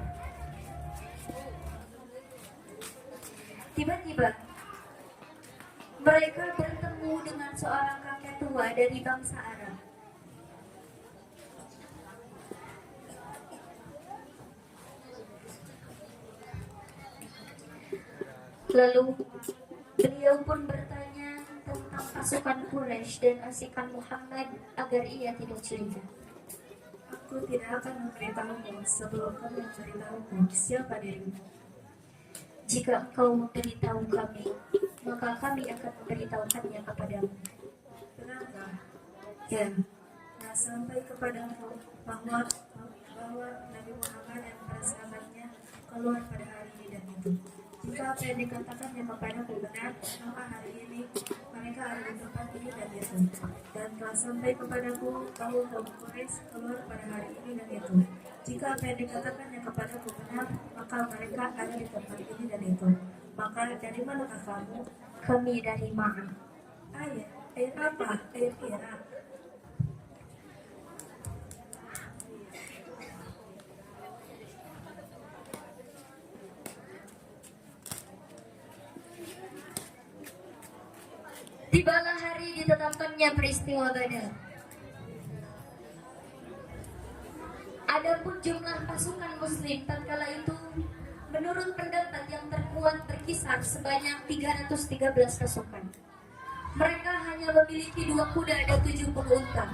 Tiba-tiba, mereka bertemu dengan seorang kakek tua dari bangsa Arab. Lalu, beliau pun bertanya tentang pasukan Quraisy dan asikan Muhammad agar ia tidak curiga. Aku tidak akan memberitahumu sebelum kamu memberitahuku siapa dirimu. Jika engkau memberitahu kami, maka kami akan memberitahukannya kepadamu. Benarkah? Ya. Nah, sampai kepadamu bahwa Nabi Muhammad dan para sahabatnya keluar pada hari ini dan itu. Jika apa yang dikatakannya kepadaku benar, maka hari ini mereka ada di tempat ini dan itu. Dan telah sampai kepadaku bahwa kaum Quraisy keluar pada hari ini dan itu. Jika apa yang dikatakannya kepadaku benar, maka mereka ada di tempat ini dan itu. Maka dari manakah kamu? Kami dari Ma'an. Air apa? Air Irak. Tibalah hari ditetapkannya peristiwa Badar. Adapun jumlah pasukan Muslim tatkala itu menurut pendapat yang terkuat berkisar sebanyak 313 pasukan. Mereka hanya memiliki 2 kuda dan 70 unta.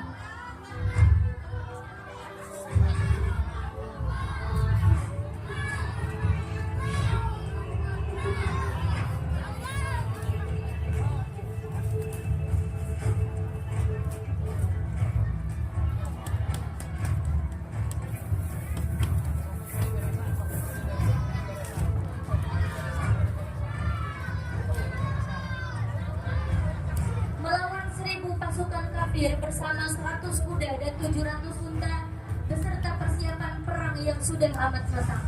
700 unta beserta persiapan perang yang sudah amat matang.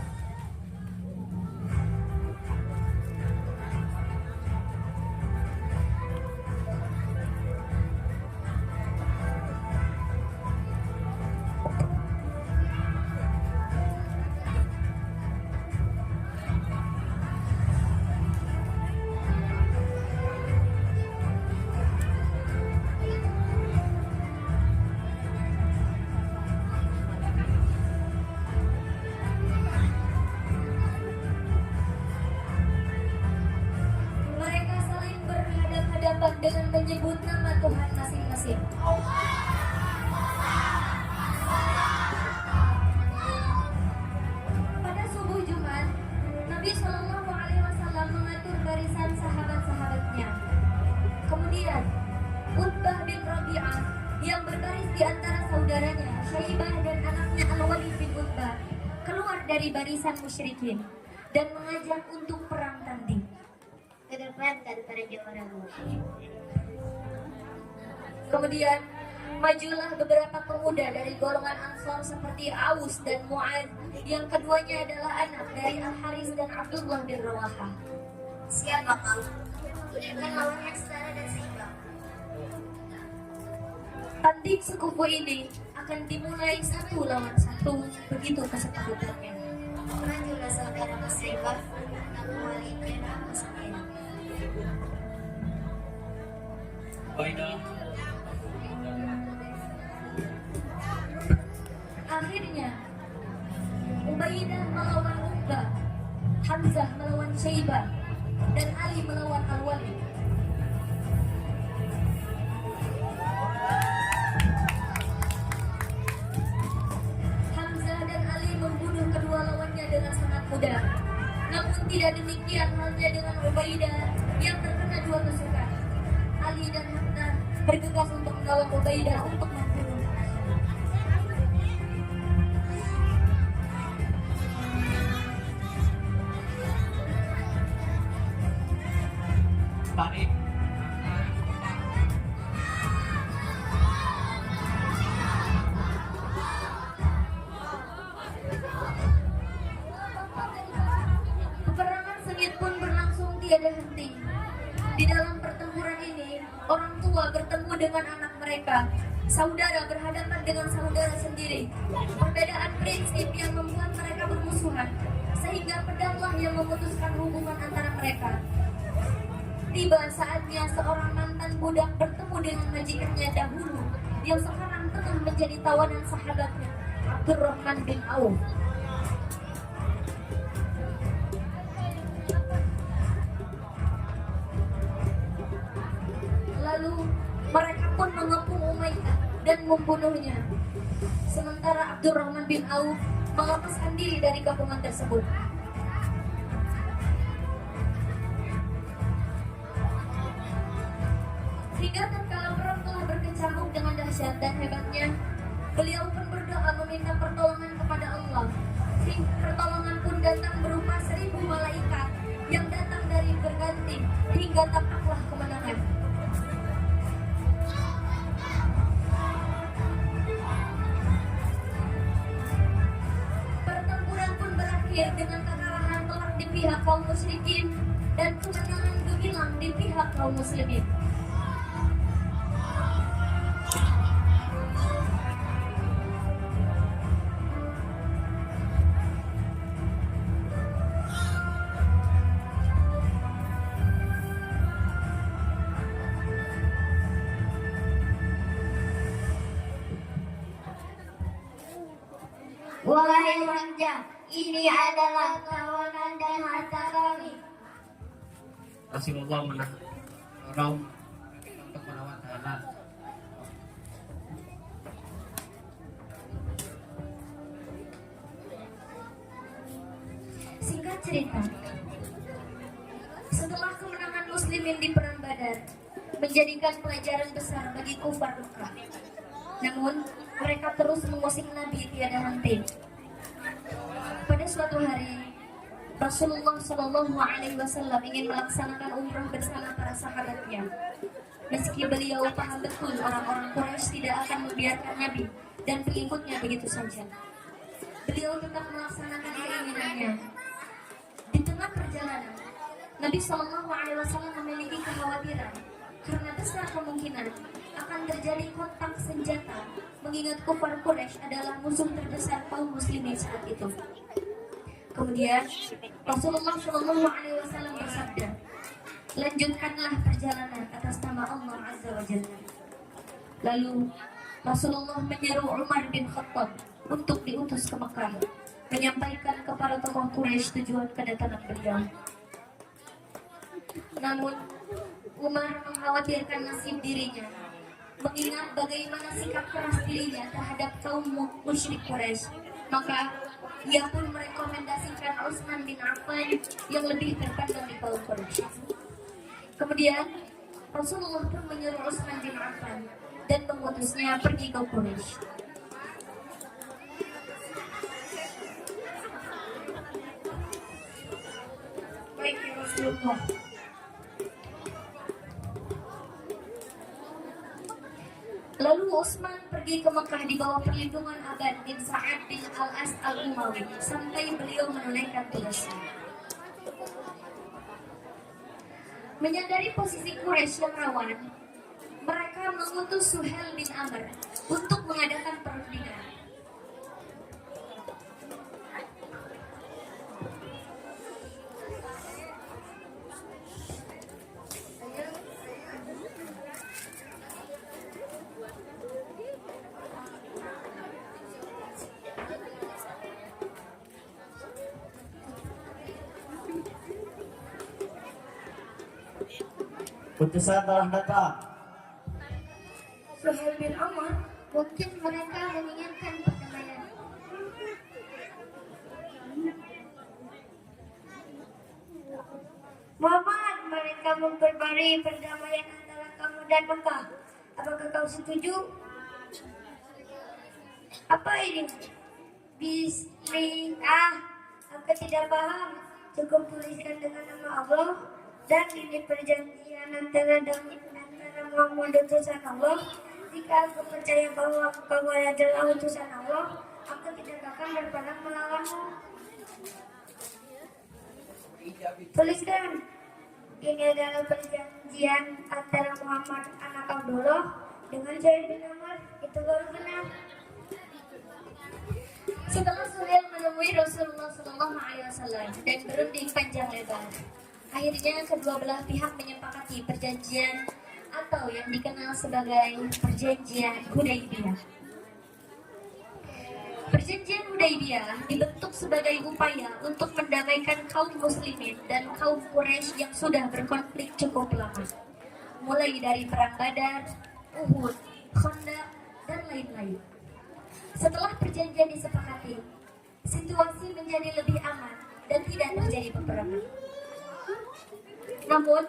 Mereka saling berhadapan-hadapan dengan menyebut nama Tuhan masing-masing. Pada subuh Jumat, Nabi Shallallahu Alaihi Wasallam mengatur barisan sahabat-sahabatnya. Kemudian, Utbah bin Rabi'ah yang berbaris di antara saudaranya, Syaibah dan anaknya Al-Walid bin Utbah, keluar dari barisan musyrikin dan mengajak untuk perang tanding. Kedepankan para juaramu. Kemudian majulah beberapa pemuda dari golongan Ansor seperti Aus dan Mu'ad, yang keduanya adalah anak dari Al-Haris dan Abdullah bin Rawahah. Siapa kau? Tunjukkan lawan yang setara dan seimbang. Tanding sekufu ini akan dimulai 1 lawan 1, begitu kesepakatannya. Majulah saudara Musibah, Abu Walid bin Muslim. Akhirnya Ubaidah melawan Uqbah, Hamzah melawan Syaibah, dan Ali melawan Al-Walid. Hamzah dan Ali membunuh kedua lawannya dengan sangat mudah. Namun tidak demikian halnya dengan Ubaidah yang terkena 2 tusukan. Ali dan Hamzah bergegas untuk mengawal Ubaidah untuk membunuh. Tarik. Peperangan sengit pun berlangsung tiada henti. Di dalam pertempuran ini, orang tua bertemu dengan anak mereka. Saudara berhadapan dengan saudara sendiri. Perbedaan prinsip yang membuat mereka bermusuhan, sehingga pedanglah yang memutuskan hubungan antara mereka. Tiba saatnya seorang mantan budak bertemu dengan majikannya dahulu, yang sekarang tengah menjadi tawanan sahabatnya, Abdurrahman bin Auf. Lalu mereka pun mengepung Umayyah dan membunuhnya. Sementara Abdurrahman bin Auf melepaskan diri dari gabungan tersebut. Hingga tatkala perang telah berkecamuk dengan dahsyat dan hebatnya, beliau pun berdoa meminta pertolongan kepada Allah. Pertolongan pun datang berupa 1000 malaikat yang datang dari berganti hingga tampaklah kemenangan. Pertempuran pun berakhir dengan kekalahan telak di pihak kaum musyrikin dan kemenangan gemilang di pihak kaum muslimin. Wahai Hamzah, ini adalah tawanan dan harta kami. Rasulullah menolong untuk merawat anak. Singkat cerita, setelah kemenangan muslimin di perang Badar menjadikan pelajaran besar bagi kufar Mekah. Namun mereka terus mengusik Nabi tiada henti. Pada suatu hari, Rasulullah Shallallahu Alaihi Wasallam ingin melaksanakan umrah bersama para sahabatnya. Meski beliau paham betul orang-orang Quraisy tidak akan membiarkan Nabi dan pengikutnya begitu saja. Beliau tetap melaksanakan keinginannya. Di tengah perjalanan, Nabi SAW memiliki kekhawatiran karena besar kemungkinan akan terjadi kontak senjata, mengingat kufar Quraisy adalah musuh terbesar kaum muslimin saat itu. Kemudian Rasulullah SAW bersabda, "Lanjutkanlah perjalanan atas nama Allah Azza wa Jalla." Lalu Rasulullah menyeru Umar bin Khattab untuk diutus ke Mekah, menyampaikan kepada tokoh Quraisy tujuan kedatangan beliau. Namun Umar mengkhawatirkan nasib dirinya, mengingat bagaimana sikap keras dirinya terhadap kaum musyrik Quraisy. Maka ia pun merekomendasikan Utsman bin Affan yang lebih terpandang di kaum Quraisy. Kemudian Rasulullah pun menyuruh Utsman bin Affan dan mengutusnya pergi ke Quraisy. Baik ya Rasulullah. Lalu Utsman pergi ke Mekah di bawah perlindungan Aban bin Sa'ad bin Al-As Al-Umawi sampai beliau menunaikan tugasnya. Menyadari posisi Quraisy yang rawan, mereka mengutus Suhail bin Amr untuk mengadakan perundingan. Putusan telah datang. Suhail bin Amr, Mungkin mereka menginginkan perdamaian. Muhammad, mereka memperbarui perdamaian antara kamu dan Mekah. Apakah kau setuju? Apa ini? Bismillah. Aku tidak paham. Cukup tuliskan dengan nama Allah. Dan ini perjanjian antara Muhammad utusan Allah. Jika aku percaya bahwa engkau adalah utusan Allah, aku tidak akan berperang melawanmu. Tuliskan. Ini adalah perjanjian antara Muhammad anak Abdullah dengan Suhail bin Amr. Itu baru benar. Setelah Suhail menemui Rasulullah SAW dan berunding panjang lebar, akhirnya kedua belah pihak menyepakati perjanjian atau yang dikenal sebagai Perjanjian Hudaybiyah. Perjanjian Hudaybiyah dibentuk sebagai upaya untuk mendamaikan kaum muslimin dan kaum Quraisy yang sudah berkonflik cukup lama, mulai dari perang Badar, Uhud, Khandaq, dan lain-lain. Setelah perjanjian disepakati, situasi menjadi lebih aman dan tidak terjadi peperangan. Namun,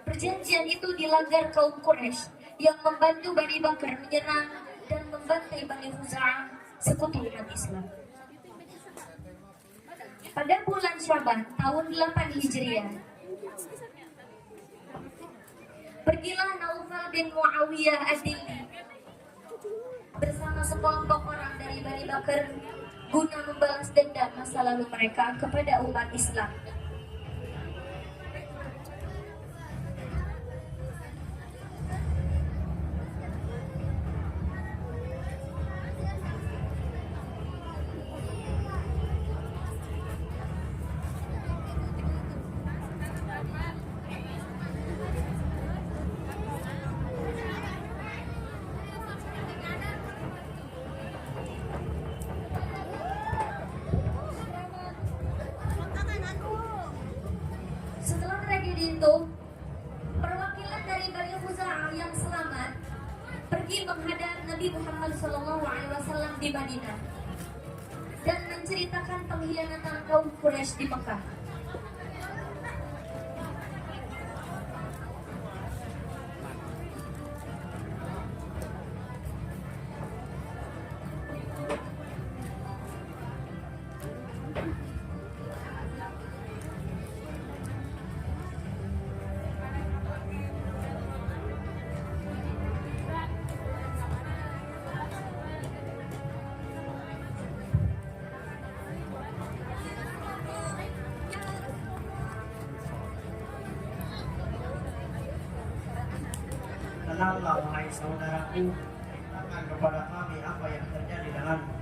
perjanjian itu dilanggar kaum Quraisy yang membantu Bani Bakar menyerang dan membantai Bani Khuza'ah, sekutu umat Islam. Pada bulan Syaban tahun 8 Hijriah, pergilah Naufal bin Muawiyah Ad-Dilli bersama sekelompok orang dari Bani Bakar guna membalas dendam masa lalu mereka kepada umat Islam. Setelah tragedi itu, perwakilan dari Bani Khuza'ah yang selamat pergi menghadap Nabi Muhammad SAW di Madinah dan menceritakan pengkhianatan kaum Quraisy di Mekah. tenanglah wahai saudaraku, ceritakan kepada kami apa yang terjadi denganmu.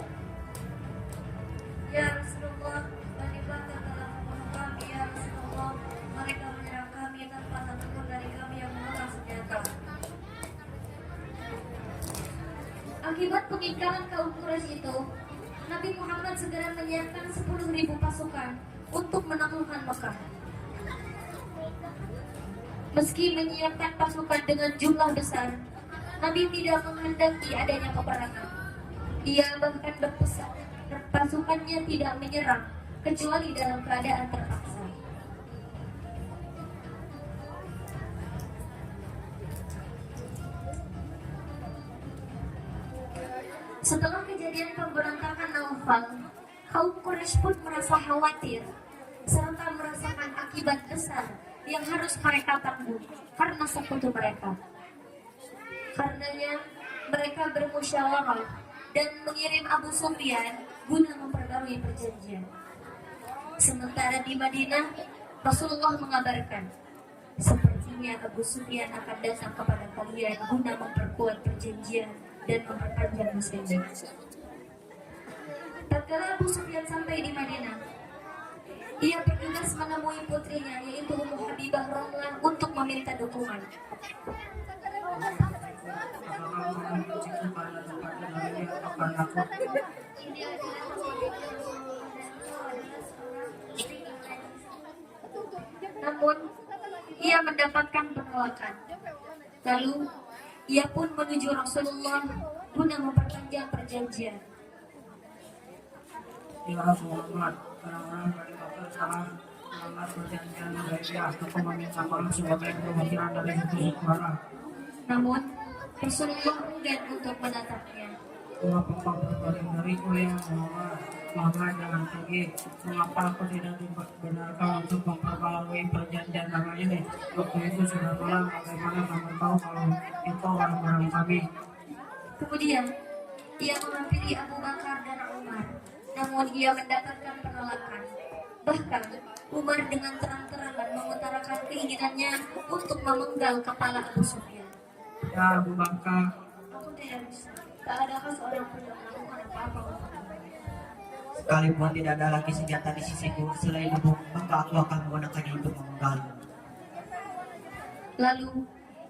Ya Rasulullah, Bani Bakar telah membunuh kami. Ya Rasulullah, mereka menyerang kami tanpa satupun dari kami yang memegang senjata. Akibat pengingkaran kaum Quraisy itu, Nabi Muhammad segera menyiapkan 10.000 pasukan untuk menaklukkan Mekah. Meski menyiapkan pasukan dengan jumlah besar, Nabi tidak menghendaki adanya peperangan. Ia bahkan berpesan pasukannya tidak menyerang kecuali dalam keadaan terpaksa. Setelah kejadian pemberontakan Naufal, kaum Quraisy pun merasa khawatir serta merasakan akibat besar yang harus mereka tanggung karena sekutu mereka. Karenanya mereka bermusyawarah dan mengirim Abu Sufyan guna memperbarui perjanjian. Sementara di Madinah, Rasulullah mengabarkan, sepertinya Abu Sufyan akan datang kepada kalian guna memperkuat perjanjian dan memperpanjang muslimin. Tatkala Abu Sufyan sampai di Madinah, ia bergegas menemui putrinya yaitu Ummu Habibah Ramlah untuk meminta dukungan. Namun, ia mendapatkan penolakan. Lalu, ia pun menuju Rasulullah guna memperpanjang perjanjian. Ya Rasulullah, orang-orang Bani Bakar telah melanggar perjanjian Hudaybiyah. Aku meminta maaf sebagai perwakilan dari Hizbut Tahrir. Namun, Rasulullah enggan untuk menatapnya. Mengapa kau berpaling dariku ya Muhammad? Muhammad, jangan pergi. Mengapa aku tidak dibenarkan untuk memperbarui perjanjian nama ini? Waktu itu sudah malam, bagaimana kamu tahu kalau itu orang-orang kami? Kemudian, ia menghampiri Abu Bakar dan Umar. Namun ia mendapatkan penolakan. Bahkan, Umar dengan terang-terangan mengutarakan keinginannya untuk memenggal kepala Abu Sufyan. Ya Abu Bakar, Aku tidak bisa. Tak adakah seorang pun yang melakukan apa-apa untukku. Sekalipun tidak ada lagi senjata di sisiku selain ibu, maka aku akan menggunakannya untuk memenggalmu. Lalu,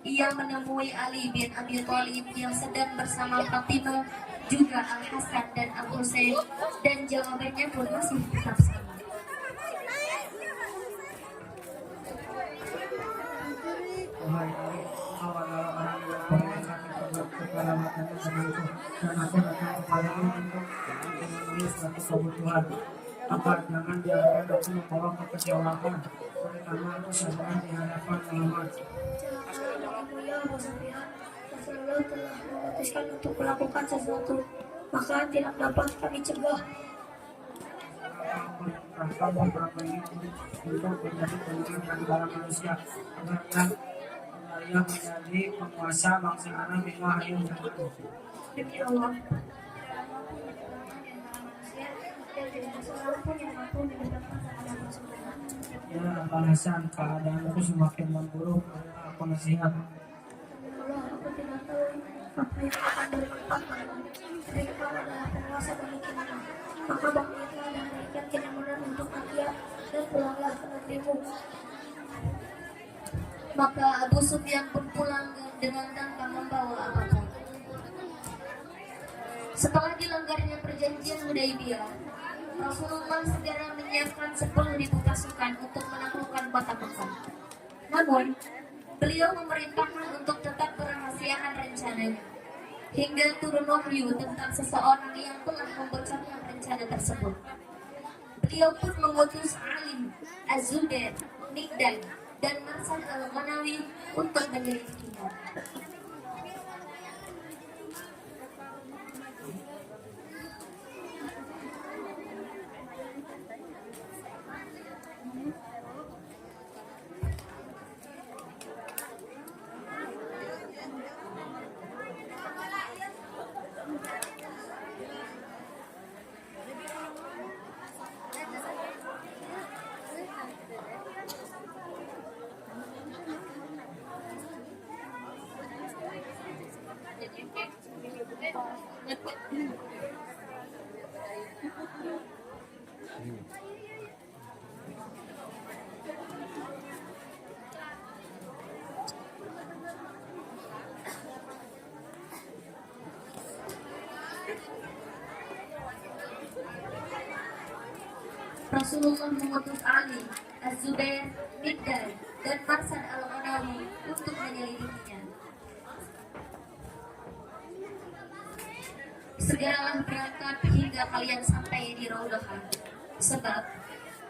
ia menemui Ali bin Abi Thalib yang sedang bersama Fatimah, juga Al-Hasan dan Al-Husain, dan jawabannya pun masih tetap sama. wahai Ali, kau adalah orang yang paling kami keselamatan denganku, dan aku datang kepadamu untuk memenuhi suatu kebutuhan. Maka jangan biarkan aku membawa kekecewaan, terutama aku sabar di hadapan Muhammad. Ya Abu Sufyan, Rasulullah telah memutuskan untuk melakukan sesuatu, maka tidak dapat kami cegah. Aku menyerahkan beberapa ini untuk menjadi pemimpin di antara manusia, agar ia menjadi penguasa bangsa Arab yang wahyu denganku. Demi Allah, dan tidak ada seorang pun yang mampu mendapatkan kepada Abu Sufyan. Ya alasan keadaanku semakin memburuk karena aku nasihat. Allah, aku tidak tahu apa yang akan bermanfaat padamu. Tapi kau adalah penguasa bagi kita. Maka bangkitlah dan berikan kenyamanan untuk rakyat dan pulanglah ke negerimu. Maka Abu Sufyan pun pulang dengan tanpa membawa apapun. Setelah dilanggarnya perjanjian Hudaybiyah, Rasulullah segera menyiapkan 10.000 pasukan untuk menaklukkan kota Mekah. Namun, beliau memerintahkan untuk tetap merahasiakan rencananya, hingga turun wahyu tentang seseorang yang telah membocorkan rencana tersebut. Beliau pun mengutus Ali, Az-Zubair, Mikdad, dan Marsad al-Ghanawi untuk menyelidikinya. Rasulullah mengutus Ali, Az-Zubair, Miqdad, dan Marsad al-Ghanawi untuk menyelidikinya. Segeralah berangkat hingga kalian sampai di Raudhah, sebab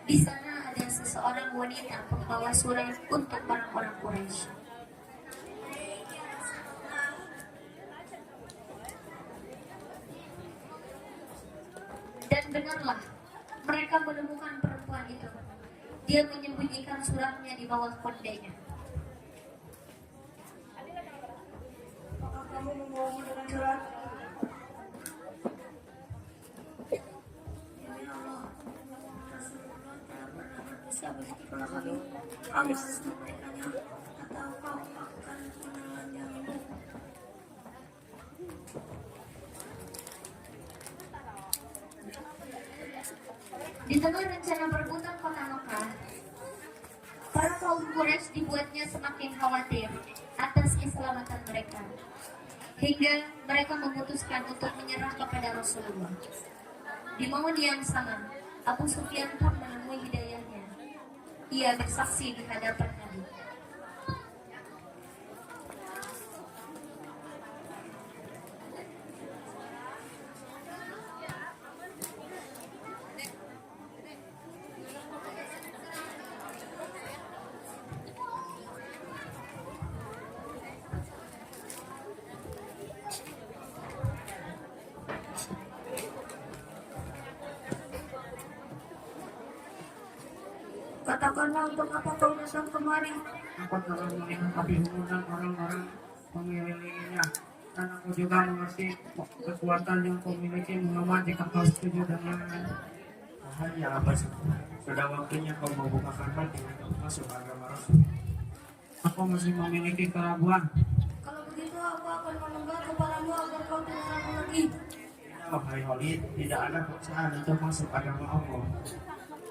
di sana ada seseorang wanita pembawa surat untuk orang-orang Quraisy. Dan dengarlah, mereka menemukan perempuan itu. Dia menyembunyikan suratnya di bawah kondenya. Apakah kamu membawamu dengan surat? Demi Allah, Rasulullah tidak pernah berdosa begitu kepada kami. Kamu harus memberikannya, atau kau akan menelanjangimu. Di tengah rencana perebutan kota Mekah, para kaum Quraisy dibuatnya semakin khawatir atas keselamatan mereka, hingga mereka memutuskan untuk menyerah kepada Rasulullah. Di momen yang sama, Abu Sufyan pun menemui hidayahnya. Ia bersaksi di hadapan Nabi. Katakanlah untuk apa kau datang kemari? Aku telah melihat kebingungan orang-orang mengelilinginya, dan aku juga mengerti kekuatan yang kau miliki. Muhammad, jika kau setuju dengan Hanya apa sudah waktunya kau membukakan hati untuk masuk agama Rasul. aku masih memiliki keraguan. Kalau begitu aku akan menunggak kepadamu agar kau tidak ragu lagi. Wahai Khalid, tidak ada paksaan untuk masuk agama Allah.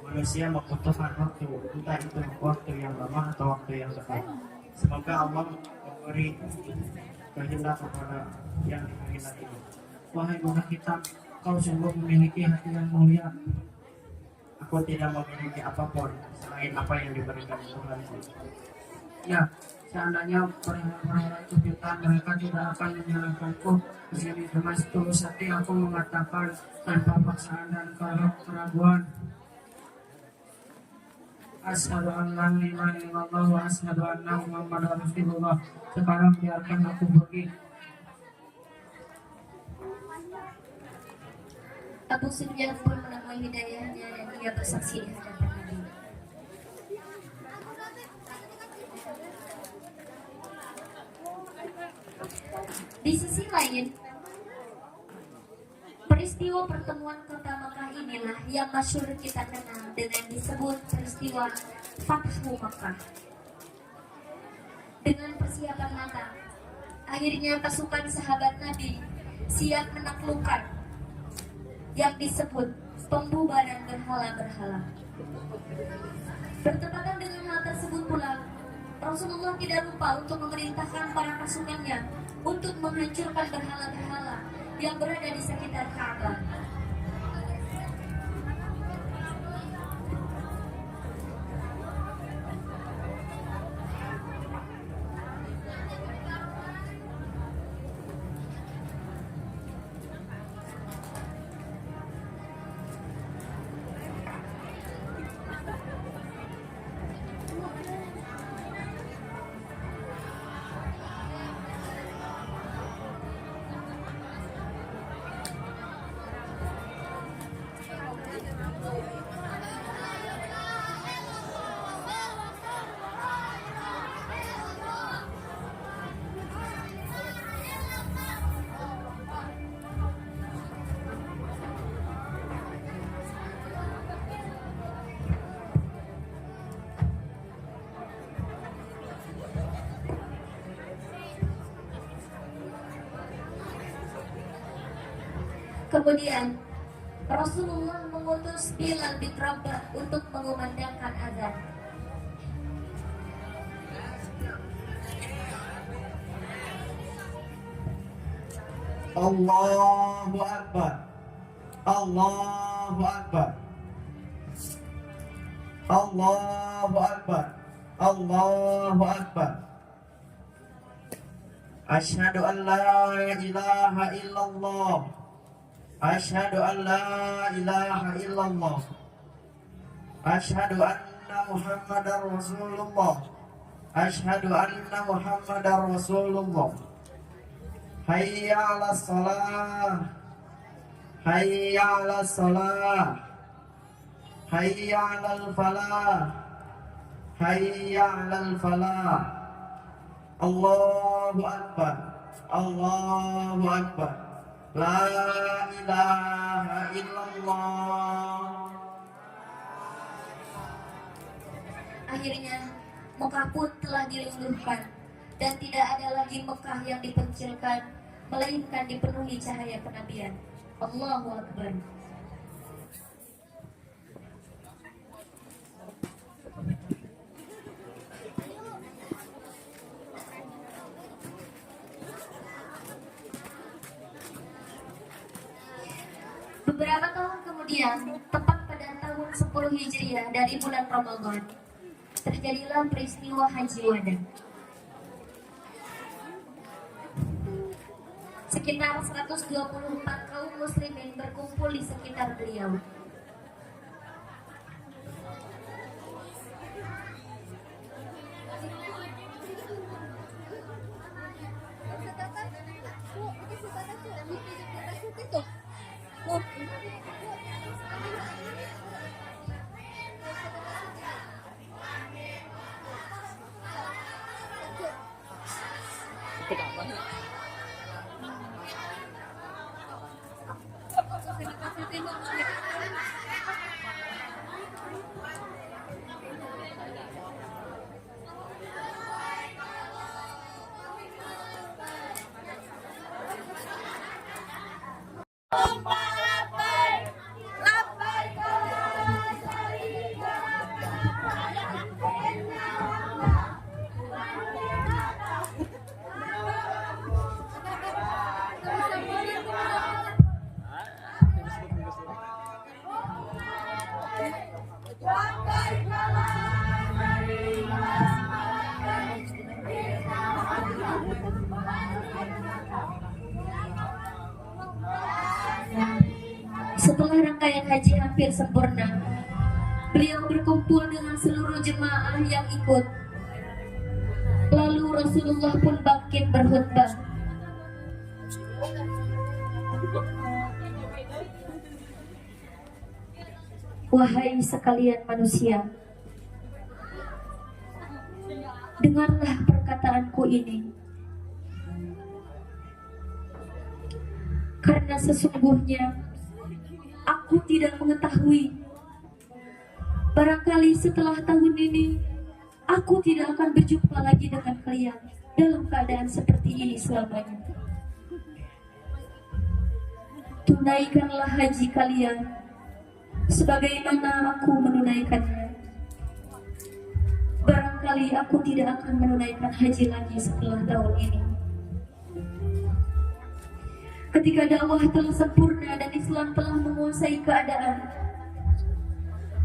Manusia membutuhkan waktu, entah itu waktu yang lama atau waktu yang cepat. Semoga Allah memberi kehendak kepada yang dikehendaki. Wahai budak hitam, kau sungguh memiliki hati yang mulia. Aku tidak memiliki apapun selain apa yang diberikan Tuhan. Ya, seandainya perhara itu kita, mereka tidak akan menyalahkanku. Di sini dengan setulus hati aku mengatakan tanpa paksaan dan keraguan. Asyhadu an la ilaha illallah wa asyhadu anna Muhammadar Rasulullah. Sekarang biarkan aku pergi. Abu Sufyan pun menemui hidayahnya dan ia bersaksi di hadapan Nabi. Di sisi lain, peristiwa pertemuan kota Makkah inilah yang masyhur kita kenal dengan disebut peristiwa Fathu Makkah. Dengan persiapan matang, akhirnya pasukan sahabat Nabi siap menaklukkan yang disebut pembubaran berhala-berhala. Bertepatan dengan hal tersebut pula, Rasulullah tidak lupa untuk memerintahkan para pasukannya untuk menghancurkan berhala-berhala yang berada di sekitar Ka'bah. Kemudian Rasulullah mengutus Bilal bin Rabah untuk mengumandangkan azan. Allahu Akbar. Allahu Akbar. Allahu Akbar. Allahu Akbar. Asyhadu an la ilaha illallah. Asyhadu an la ilaha illallah. Asyhadu anna Muhammadar Rasulullah. Asyhadu anna Muhammadar Rasulullah. Hayya 'alas shalah. Hayya 'alas shalah. Hayya 'alal falah. Hayya 'alal falah. Allahu Akbar. Allahu Akbar. La ilaha illallah. Akhirnya Mekah pun telah diluluhkan dan tidak ada lagi Mekah yang dipencilkan, melainkan dipenuhi cahaya kenabian. Allahu Akbar. Beberapa tahun kemudian, tepat pada tahun 10 Hijriah dari bulan Ramadan, terjadilah peristiwa Haji Wada. Sekitar 124 kaum muslimin berkumpul di sekitar beliau. Setelah rangkaian haji hampir sempurna, beliau berkumpul dengan seluruh jemaah yang ikut. Lalu Rasulullah pun bangkit berkhutbah. Wahai sekalian manusia, dengarlah perkataanku ini. Karena sesungguhnya aku tidak mengetahui. Barangkali setelah tahun ini aku tidak akan berjumpa lagi dengan kalian dalam keadaan seperti ini selamanya. Tunaikanlah haji kalian sebagaimana aku menunaikannya. Barangkali aku tidak akan menunaikan haji lagi setelah tahun ini. Ketika dakwah telah sempurna dan Islam telah menguasai keadaan,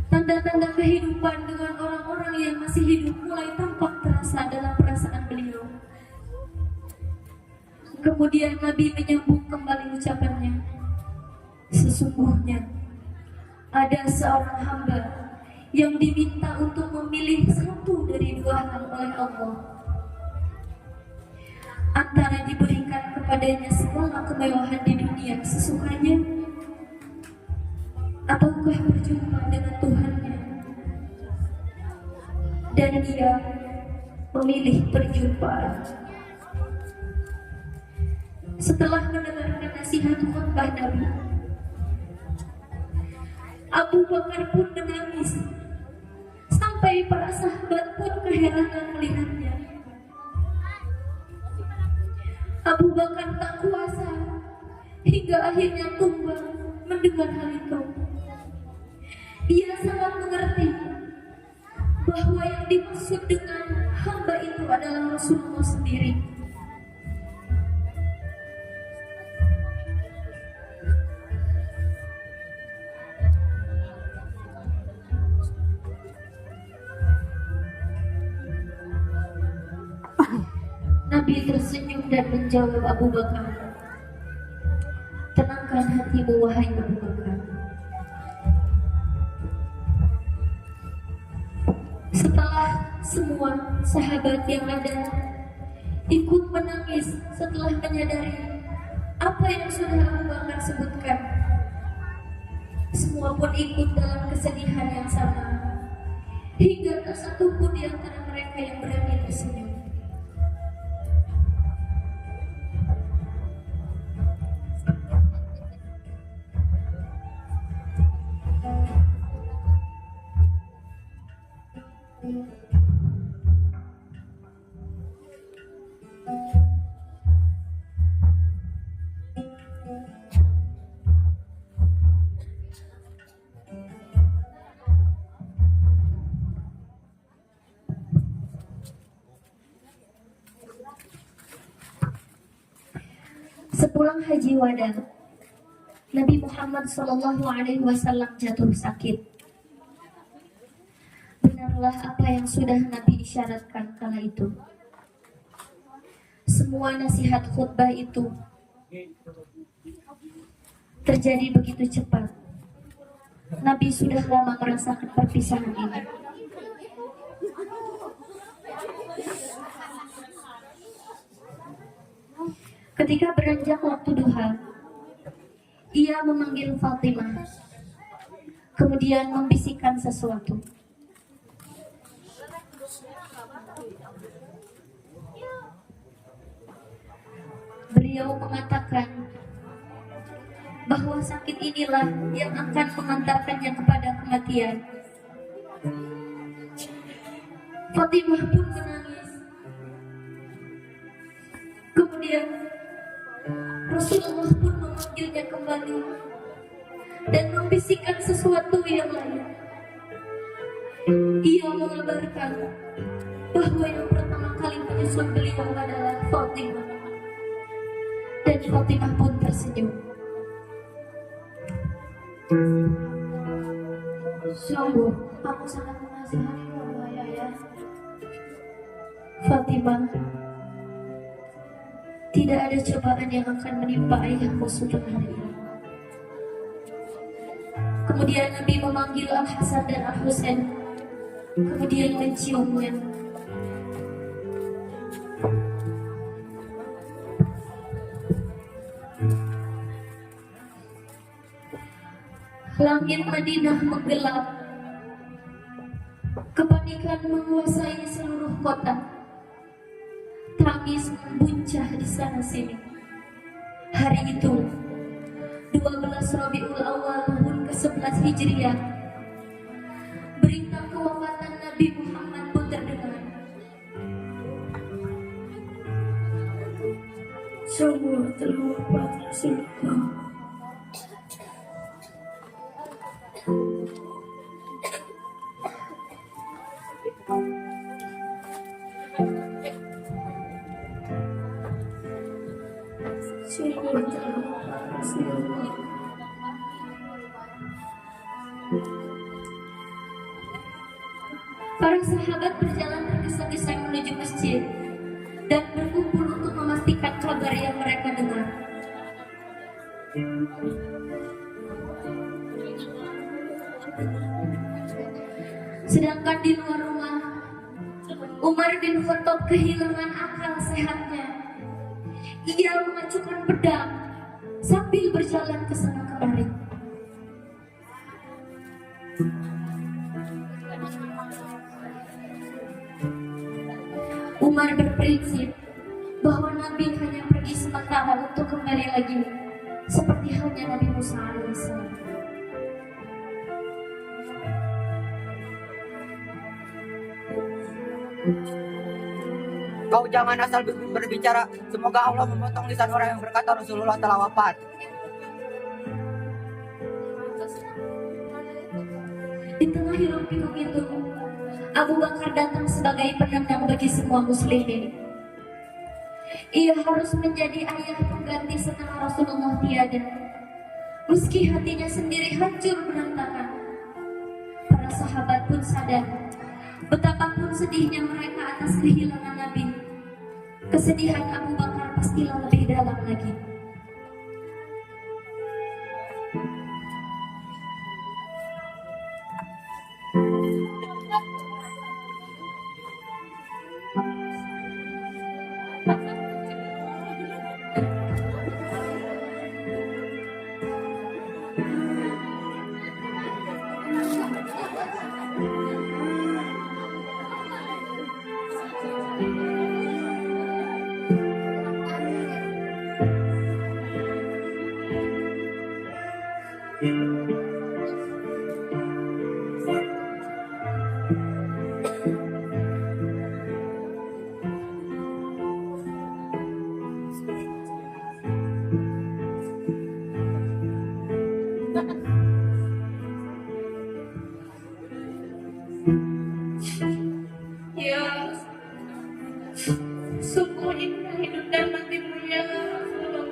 tanda-tanda kehidupan dengan orang-orang yang masih hidup mulai tampak terasa dalam perasaan beliau. Kemudian Nabi menyambung kembali ucapannya, sesungguhnya ada seorang hamba yang diminta untuk memilih satu dari dua hal oleh Allah, antara diberikan kepadanya segala kemewahan di dunia sesukanya, ataukah berjumpa dengan Tuhannya. Dan dia memilih perjumpaan. Setelah mendengarkan nasihat khutbah Nabi, Abu Bakar pun menangis, sampai para sahabat pun keheranan melihatnya. Abu Bakar tak kuasa hingga akhirnya tumbang mendengar hal itu. Ia sangat mengerti bahwa yang dimaksud dengan hamba itu adalah Rasulullah sendiri. Nabi tersenyum dan menjawab Abu Bakar, "Tenangkan hatimu wahai Abu Bakar." Setelah semua sahabat yang ada ikut menangis setelah menyadari apa yang sudah Abu Bakar sebutkan, semua pun ikut dalam kesedihan yang sama, hingga tak satu pun di antara mereka yang berani tersenyum. Sepulang haji wada, Nabi Muhammad SAW jatuh sakit. Benarlah apa yang sudah Nabi isyaratkan kala itu. Semua nasihat khutbah itu terjadi begitu cepat. Nabi sudah lama merasakan perpisahan ini. Ketika beranjak waktu duha, ia memanggil Fatimah, kemudian membisikkan sesuatu. Beliau mengatakan bahwa sakit inilah yang akan mengantarkannya kepada kematian. Fatimah pun menangis. Kemudian Rasulullah pun memanggilnya kembali dan membisikkan sesuatu yang lain. Ia mengabarkan bahwa yang pertama kali menyusul beliau adalah Fatimah, dan Fatimah pun tersenyum. Sungguh, aku sangat menasihatimu wahai ayah. Fatimah, tidak ada cobaan yang akan menimpa ayahmu setelah hari ini. Kemudian Nabi memanggil Al-Hasan dan Al-Husain, kemudian menciumnya. Langit Madinah menggelap. Kepanikan menguasai seluruh kota. Tangis membuncah di sana sini. Hari itu 12 Rabiul Awal tahun ke-11 Hijriah, berita kewafatan Nabi Muhammad pun terdengar. Sungguh telah wafat Rasulullah. Sungguh telah wafat Rasulullah. Para sahabat berjalan tergesa-gesa menuju masjid dan berkumpul untuk memastikan kabar yang mereka dengar. Sedangkan di luar rumah, Umar bin Khattab kehilangan akal sehatnya. Ia mengacukan pedang sambil berjalan ke sana kemari. Umar berprinsip bahwa Nabi hanya pergi sementara untuk kembali lagi, seperti halnya Nabi Musa alaihissalam. Kau jangan asal berbicara. Semoga Allah memotong lisan orang yang berkata Rasulullah telah wafat. Di tengah hiruk pikuk itu, Abu Bakar datang sebagai penenang bagi semua muslimin. Ia harus menjadi ayah pengganti setelah Rasulullah tiada. Meski hatinya sendiri hancur berantakan, para sahabat pun sadar betapapun sedihnya mereka atas kehilangan Nabi, kesedihan Abu Bakar pastilah lebih dalam lagi. Ya, sungguh indah hidup dan matimu ya Rasulullah.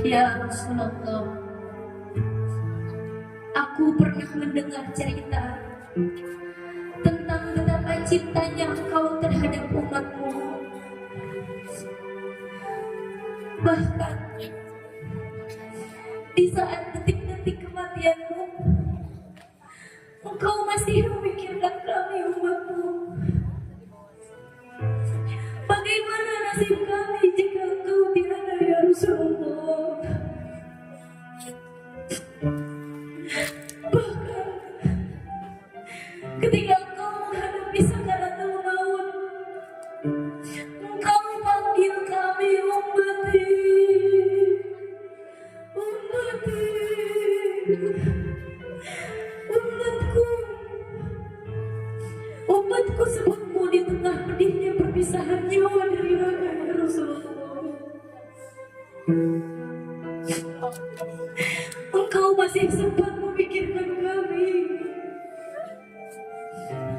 Ya Rasulullah, aku pernah mendengar cerita tentang betapa cintanya engkau terhadap umatmu. Bahkan di saat detik-detik kematianmu, engkau masih memikirkan kami umatmu. Bagaimana nasib kami jika engkau tiada ya Rasulullah? Bahkan ketika engkau menghadapi sakaratul maut, engkau panggil kami ummati, ummati, umatku. Umatku sebutmu di tengah pedihnya perpisahan nyawa dari raga ya Rasulullah. Engkau masih sempat memikirkan kami.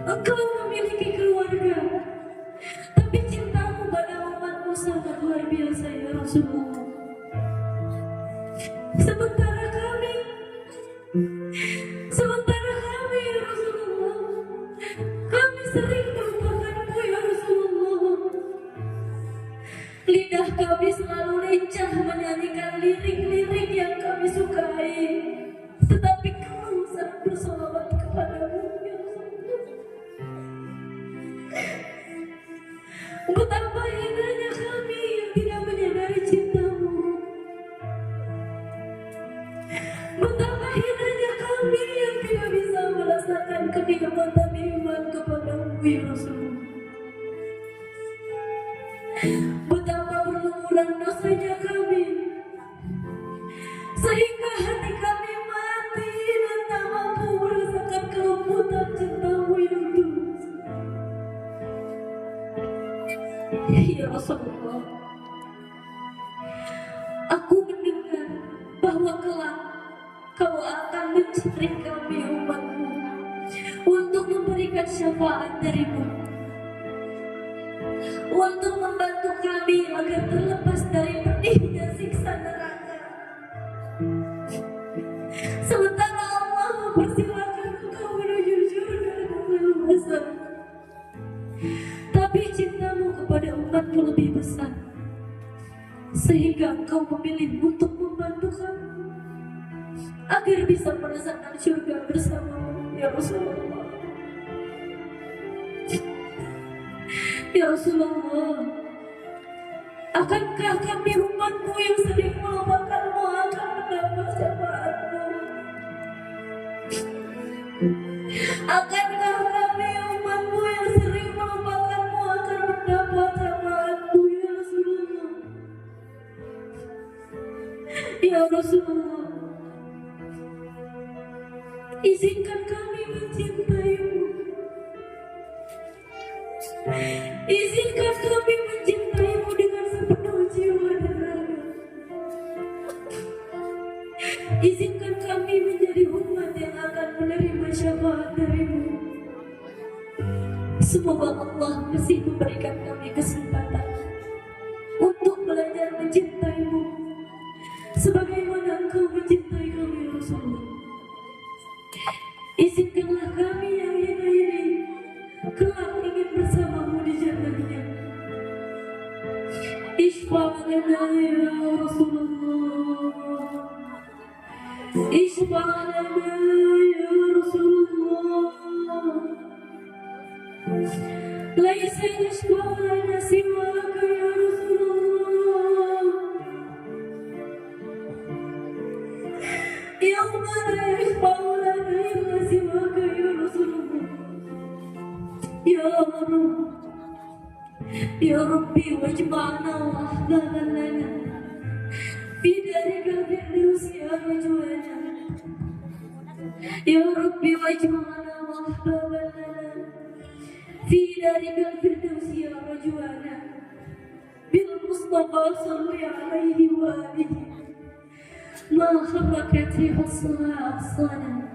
Engkau memiliki keluarga, tapi cintamu pada umatmu sangat luar biasa ya Rasulullah. Sementara kami ya Rasulullah, kami sering melupakanmu ya Rasulullah. Lidah kami selalu lincah menyanyikan lirik-lirik yang kami sukai, tetapi kau sangat bersolawat kepadamu ya Rasulullah. Betapa hinanya kami yang tidak menyadari cintamu. Betapa hinanya kami yang tidak bisa merasakan kenikmatan iman kepadamu ya Rasulullah. Betapa berlumuran dosanya kami, sehingga hati kami mati dan tak mampu merasakan kelembutan cintamu yang tulus. Ya Rasulullah, aku mendengar bahwa kelak kau akan mencari kami umatmu untuk memberikan syafaat darimu, untuk membantu kami agar terlepas dari pedihnya siksa neraka. Sementara Allah mempersilahkan engkau menuju surga dengan leluasa, tapi cintamu kepada umatmu lebih besar, sehingga engkau memilih untuk membantu kami agar bisa merasakan surga bersamamu ya Rasulullah. Ya Rasulullah, akankah kami umatmu yang sering melupakanmu akan mendapat syafaatmu? Akankah kami umatmu yang sering melupakanmu akan mendapat syafaatmu ya Rasulullah? Ya Rasulullah, izinkan kami mencintaimu, Izinkan kami mencintaimu dengan sepenuh jiwa dan raga. Izinkan kami menjadi umat yang akan menerima syafaat darimu. Semoga Allah masih memberikan kami kesempatan untuk belajar mencintaimu sebagaimana engkau mencintai kami ya Rasulullah. Izinkanlah kami yang ini kelak ingin bersamamu di jannahnya. Ishfa'lana ya Rasulullah. Ishfa'lana ya Rasulullah. Laisa yashfa'lana siwaka ya Rasulullah. Yawma la yashfa'lana illa siwaka ya Rasulullah. Ya Rabb, Ya Rabbi wajma'na wa ahbaban lana fi darikal firdaus ya rajwana. Ya Rabbi wajma'na wa ahbaban lana fi darikal firdaus ya rajwana. Bil Mustafa salli alaihi wa alihi ma harakat rihasana asana.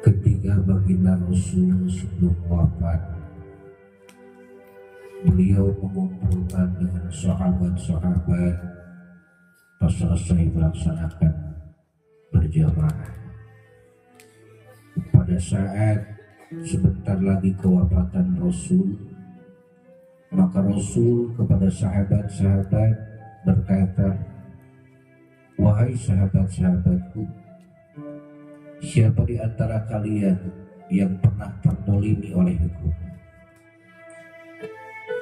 Ketika baginda Rasul sebelum wafat, beliau mengumpulkan dengan sahabat-sahabat pas selesai melaksanakan berjamaah. Pada saat sebentar lagi kewafatan Rasul, maka Rasul kepada sahabat-sahabat berkata, "Wahai sahabat-sahabatku, siapa di antara kalian yang pernah terdolimi olehku?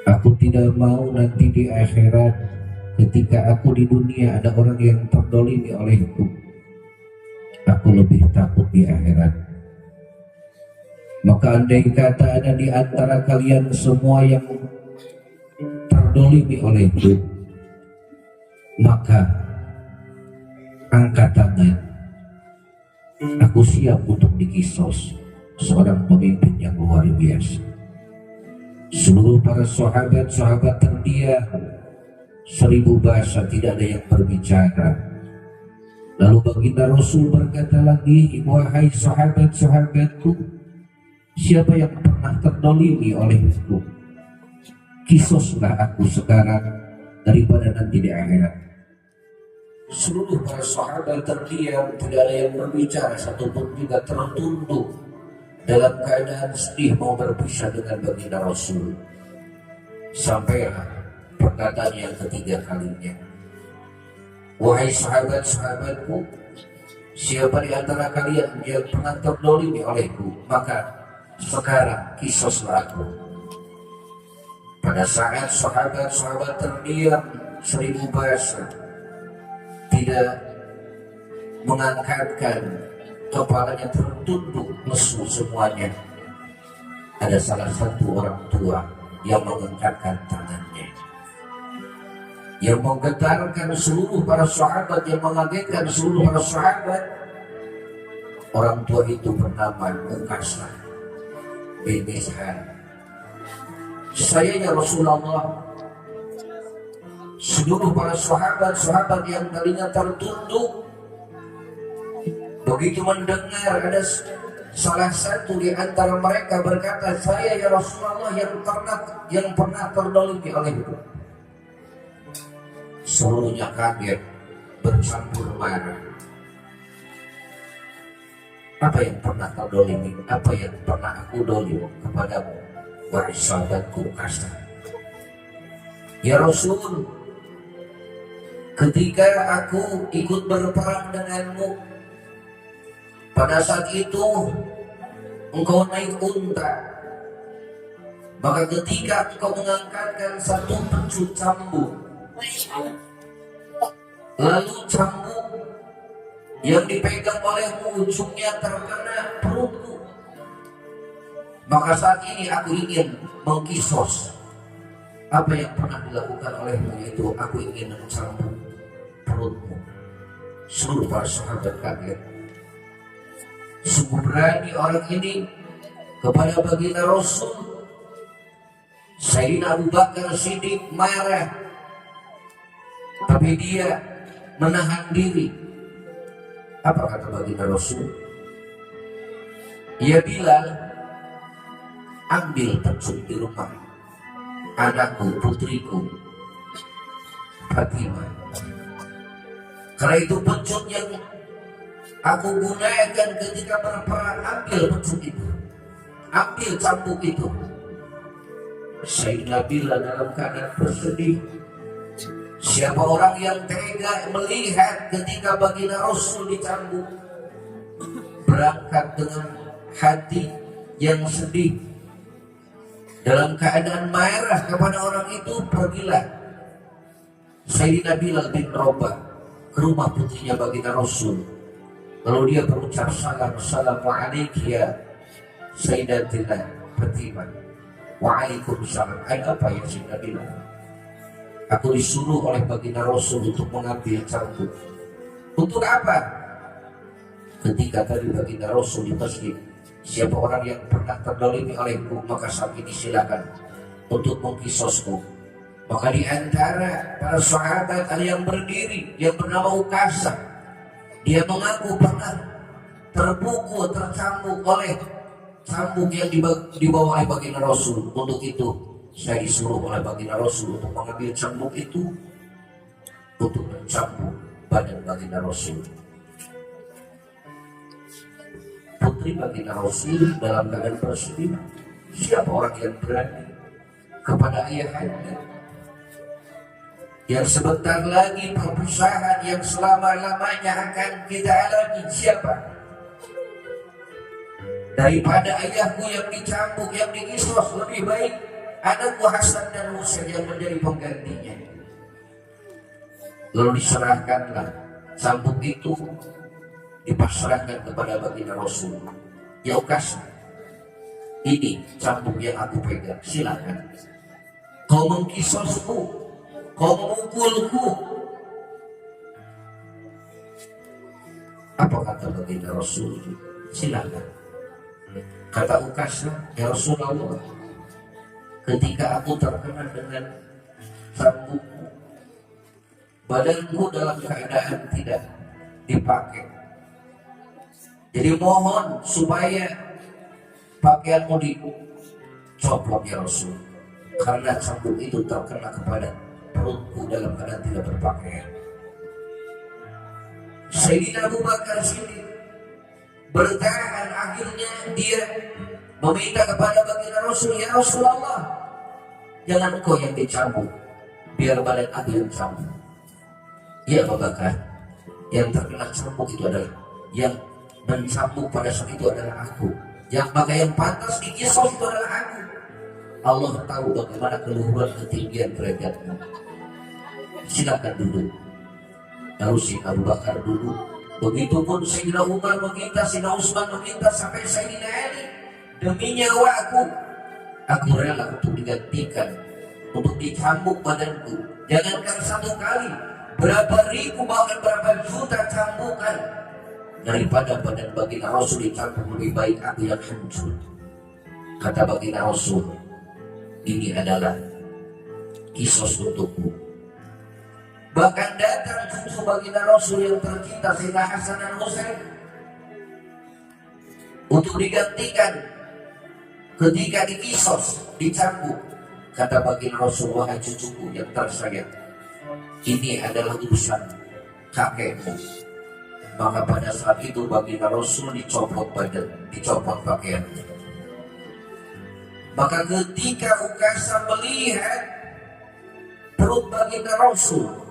Aku tidak mau nanti di akhirat ketika aku di dunia ada orang yang terdolimi olehku. Aku lebih takut di akhirat. Maka andai kata ada di antara kalian semua yang terdolimi olehku, maka angkat tangan. Aku siap untuk dikisos seorang pemimpin yang luar biasa." Seluruh para sahabat-sahabat terdiam, 1000 bahasa tidak ada yang berbicara. Lalu baginda Rasul berkata lagi, "Wahai sahabat-sahabatku, siapa yang pernah terdolimi olehku, kisoslah aku sekarang daripada nanti di akhirat." Seluruh para sahabat terdiam, tidak ada yang berbicara, satupun juga tertunduk dalam keadaan sedih mau berpisah dengan baginda Rasul. Sampailah perkataan yang ketiga kalinya, "Wahai sahabat-sahabatku, siapa di antara kalian yang pernah terdolimi olehku, maka sekarang kisoslah aku." Pada saat sahabat-sahabat terdiam 1000 bahasa, tidak mengangkatkan kepalanya, tertunduk lesu semuanya, ada salah satu orang tua yang mengangkatkan tangannya, yang menggetarkan seluruh para sahabat, yang mengagetkan seluruh para sahabat. Orang tua itu bernama Ukasah bin Mihsan. "Saya ya Rasulullah." Seluruh para sahabat-sahabat yang tadinya tertunduk, begitu mendengar ada salah satu di antara mereka berkata, "Saya ya Rasulullah yang pernah terdolimi olehku." Seluruhnya kaget, bercampur marah. Apa yang pernah terdolimi? Apa yang pernah aku dolim kepadamu, wahai sahabatku Ukasah? "Ya Rasul, ketika aku ikut berperang denganmu, pada saat itu engkau naik unta. Maka ketika engkau mengangkatkan satu pencut cambuk, lalu cambuk yang dipegang olehmu ujungnya terkena perutku, maka saat ini aku ingin mengkisos apa yang pernah dilakukan olehmu, yaitu aku ingin mencambuk perutmu. Seluruh para sahabat kaget. Sungguh berani orang ini kepada baginda Rasul. Sayyidina Abu Bakar Siddiq marah, tapi dia menahan diri. Apa kata baginda Rasul? Ya Bilal, ambil pecut di rumah anakku, putriku Fatimah. Karena itu pecut yang aku gunakan ketika berperang. Ambil pecut itu, ambil cambuk itu. Sayyidina Bilal dalam keadaan bersedih. Siapa orang yang tega melihat ketika baginda Rasul dicambuk, berangkat dengan hati yang sedih, dalam keadaan marah kepada orang itu, pergilah Sayyidina Bilal bin Rabah ke rumah putrinya baginda Rasul. Lalu dia berucap salam, assalamualaikum ya Sayyidatina Fatimah. Waalaikumsalam. Ada apa ya Sayyidina Bilal? Aku disuruh oleh baginda Rasul untuk mengambil cambuk. Untuk apa? Ketika tadi baginda Rasul di masjid, siapa orang yang pernah terdolimi olehku, maka saat ini silakan untuk mengkisosku. Maka di antara para sahabat ada yang berdiri, yang bernama Ukasah. Dia mengaku pernah terpukul, tercambuk oleh cambuk yang dibawa oleh baginda Rasul. Untuk itu saya disuruh oleh baginda Rasul untuk mengambil cambuk itu untuk mencambuk badan baginda Rasul. Putri baginda Rasul dalam keadaan bersedih. Siapa orang yang berani kepada ayahanda yang sebentar lagi perpisahan yang selama-lamanya akan kita alami? Siapa? Daripada ayahku yang dicambuk, yang dikisos, lebih baik anakku Hasan dan Husain yang menjadi penggantinya. Lalu diserahkanlah cambuk itu, dipasrahkan kepada baginda Rasul. Ya Ukasah, ini cambuk yang aku pegang, silakan. Kau mengkisosku, kau memukulku. Apa kata baginda Rasul? Silakan. Kata Ukasah, ya Rasulullah, ketika aku terkena dengan cambukmu, badanku dalam keadaan tidak dipakai. Jadi mohon supaya pakaianmu dicopot ya Rasul, karena cambuk itu terkena kepada perutku dalam keadaan tidak berpakaian. Sayyidina Abu Bakar Siddiq bertahan, akhirnya dia meminta kepada baginda Rasul, ya Rasulullah, jangan engkau yang dicambuk, biar badan aku yang cambuk. Ya Abu Bakar, yang terkena cambuk itu adalah, yang mencambuk pada saat itu adalah aku, yang pakaian pantas dikisos itu adalah aku. Allah tahu bagaimana keluhuran ketinggian derajatmu. Silakan duduk. Lalu si Abu Bakar duduk. Begitupun Sayyidina Umar meminta, Sayyidina Utsman meminta, sampai Sayyidina Ali, demi nyawaku, aku rela untuk digantikan, untuk dicambuk badanku. Jangankan satu kali, berapa ribu bahkan berapa juta cambukan, daripada badan baginda Rasul dicambuk, lebih baik aku yang hancur. Kata baginda Rasul, ini adalah kisos untukku. Bahkan datang cucu baginda Rasul yang tercinta Sayyidina Hasan dan Husain untuk digantikan ketika dikisos, dicambuk. Kata baginda Rasul, wahai cucuku yang tersayang, ini adalah urusan kakekmu. Maka pada saat itu baginda Rasul dicopot badan, dicopot pakaiannya. Maka ketika Ukasah melihat perut baginda Rasul,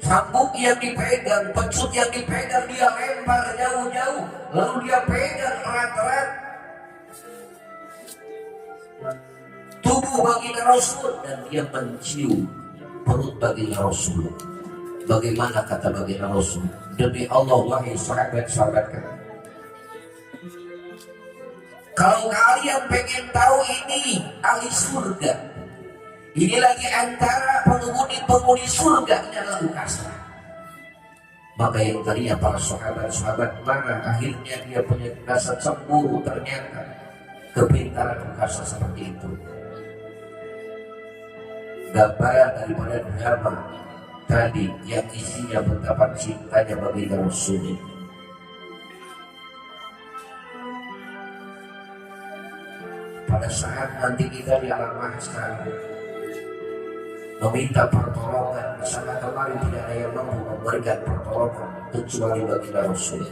cambuk yang dipegang, pecut yang dipegang, dia lempar jauh-jauh, lalu dia pegang erat-erat tubuh baginda Rasul, dan dia mencium perut baginda Rasul. Bagaimana kata baginda Rasul? Demi Allah, wahai sahabat-sahabatku, kalau kalian pengen tahu ini ahli surga, ini lagi antara penghuni surga, ini adalah Ukasah. Maka yang tadinya para sahabat-sahabat marah, akhirnya dia punya rasa cemburu. Ternyata kepintaran berkasa seperti itu. Gambaran daripada drama tadi yang isinya betapa cintanya bagi Rasul. Pada saat nanti kita di alam mahsyar meminta pertolongan, bersama kemarin tidak ada yang mampu memberikan pertolongan kecuali bagi Rasul.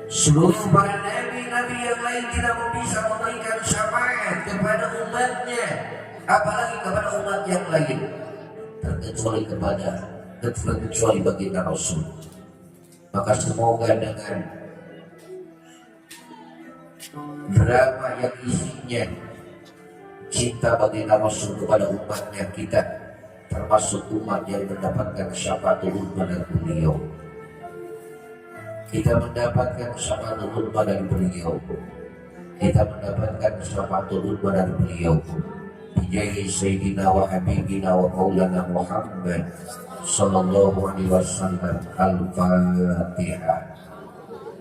Seluruh para nabi-nabi yang lain tidak bisa memberikan syafaat kepada umatnya, apalagi kepada umat yang lain, terkecuali bagi Rasul. Maka semoga dengan drama yang isinya cinta bagi Rasul kepada umatnya, kita termasuk umat yang mendapatkan syafaatul uzma dari beliau. Kita mendapatkan syafaatul uzma dari beliau. Kita mendapatkan syafaatul uzma dari beliau. Bijahi Sayyidina wa Habibina wa Maulana Muhammad sallallahu alaihi wasallam. Al-Fatihah.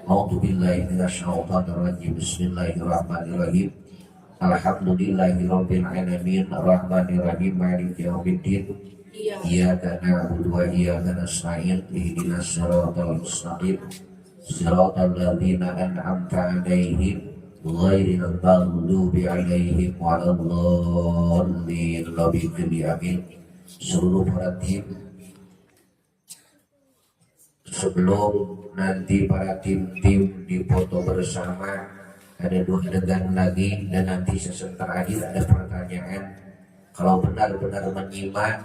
A'udzu billahi minasyaitonir rajim. Bismillahirrahmanirrahim. Alhamdulillahirabbil alamin arrahmanir rahim maliki yaumiddin. Iyyaka na'budu wa iyyaka nasta'in. Ihdinas siratal mustaqim. Siratal ladzina an'amta 'alaihim ghairil maghdubi 'alaihim waladdallin. Amin. Seluruh para tim, sebelum nanti para tim-tim dipoto bersama, ada 2 adegan lagi, dan nanti sesi terakhir ada pertanyaan. Kalau benar-benar menyimak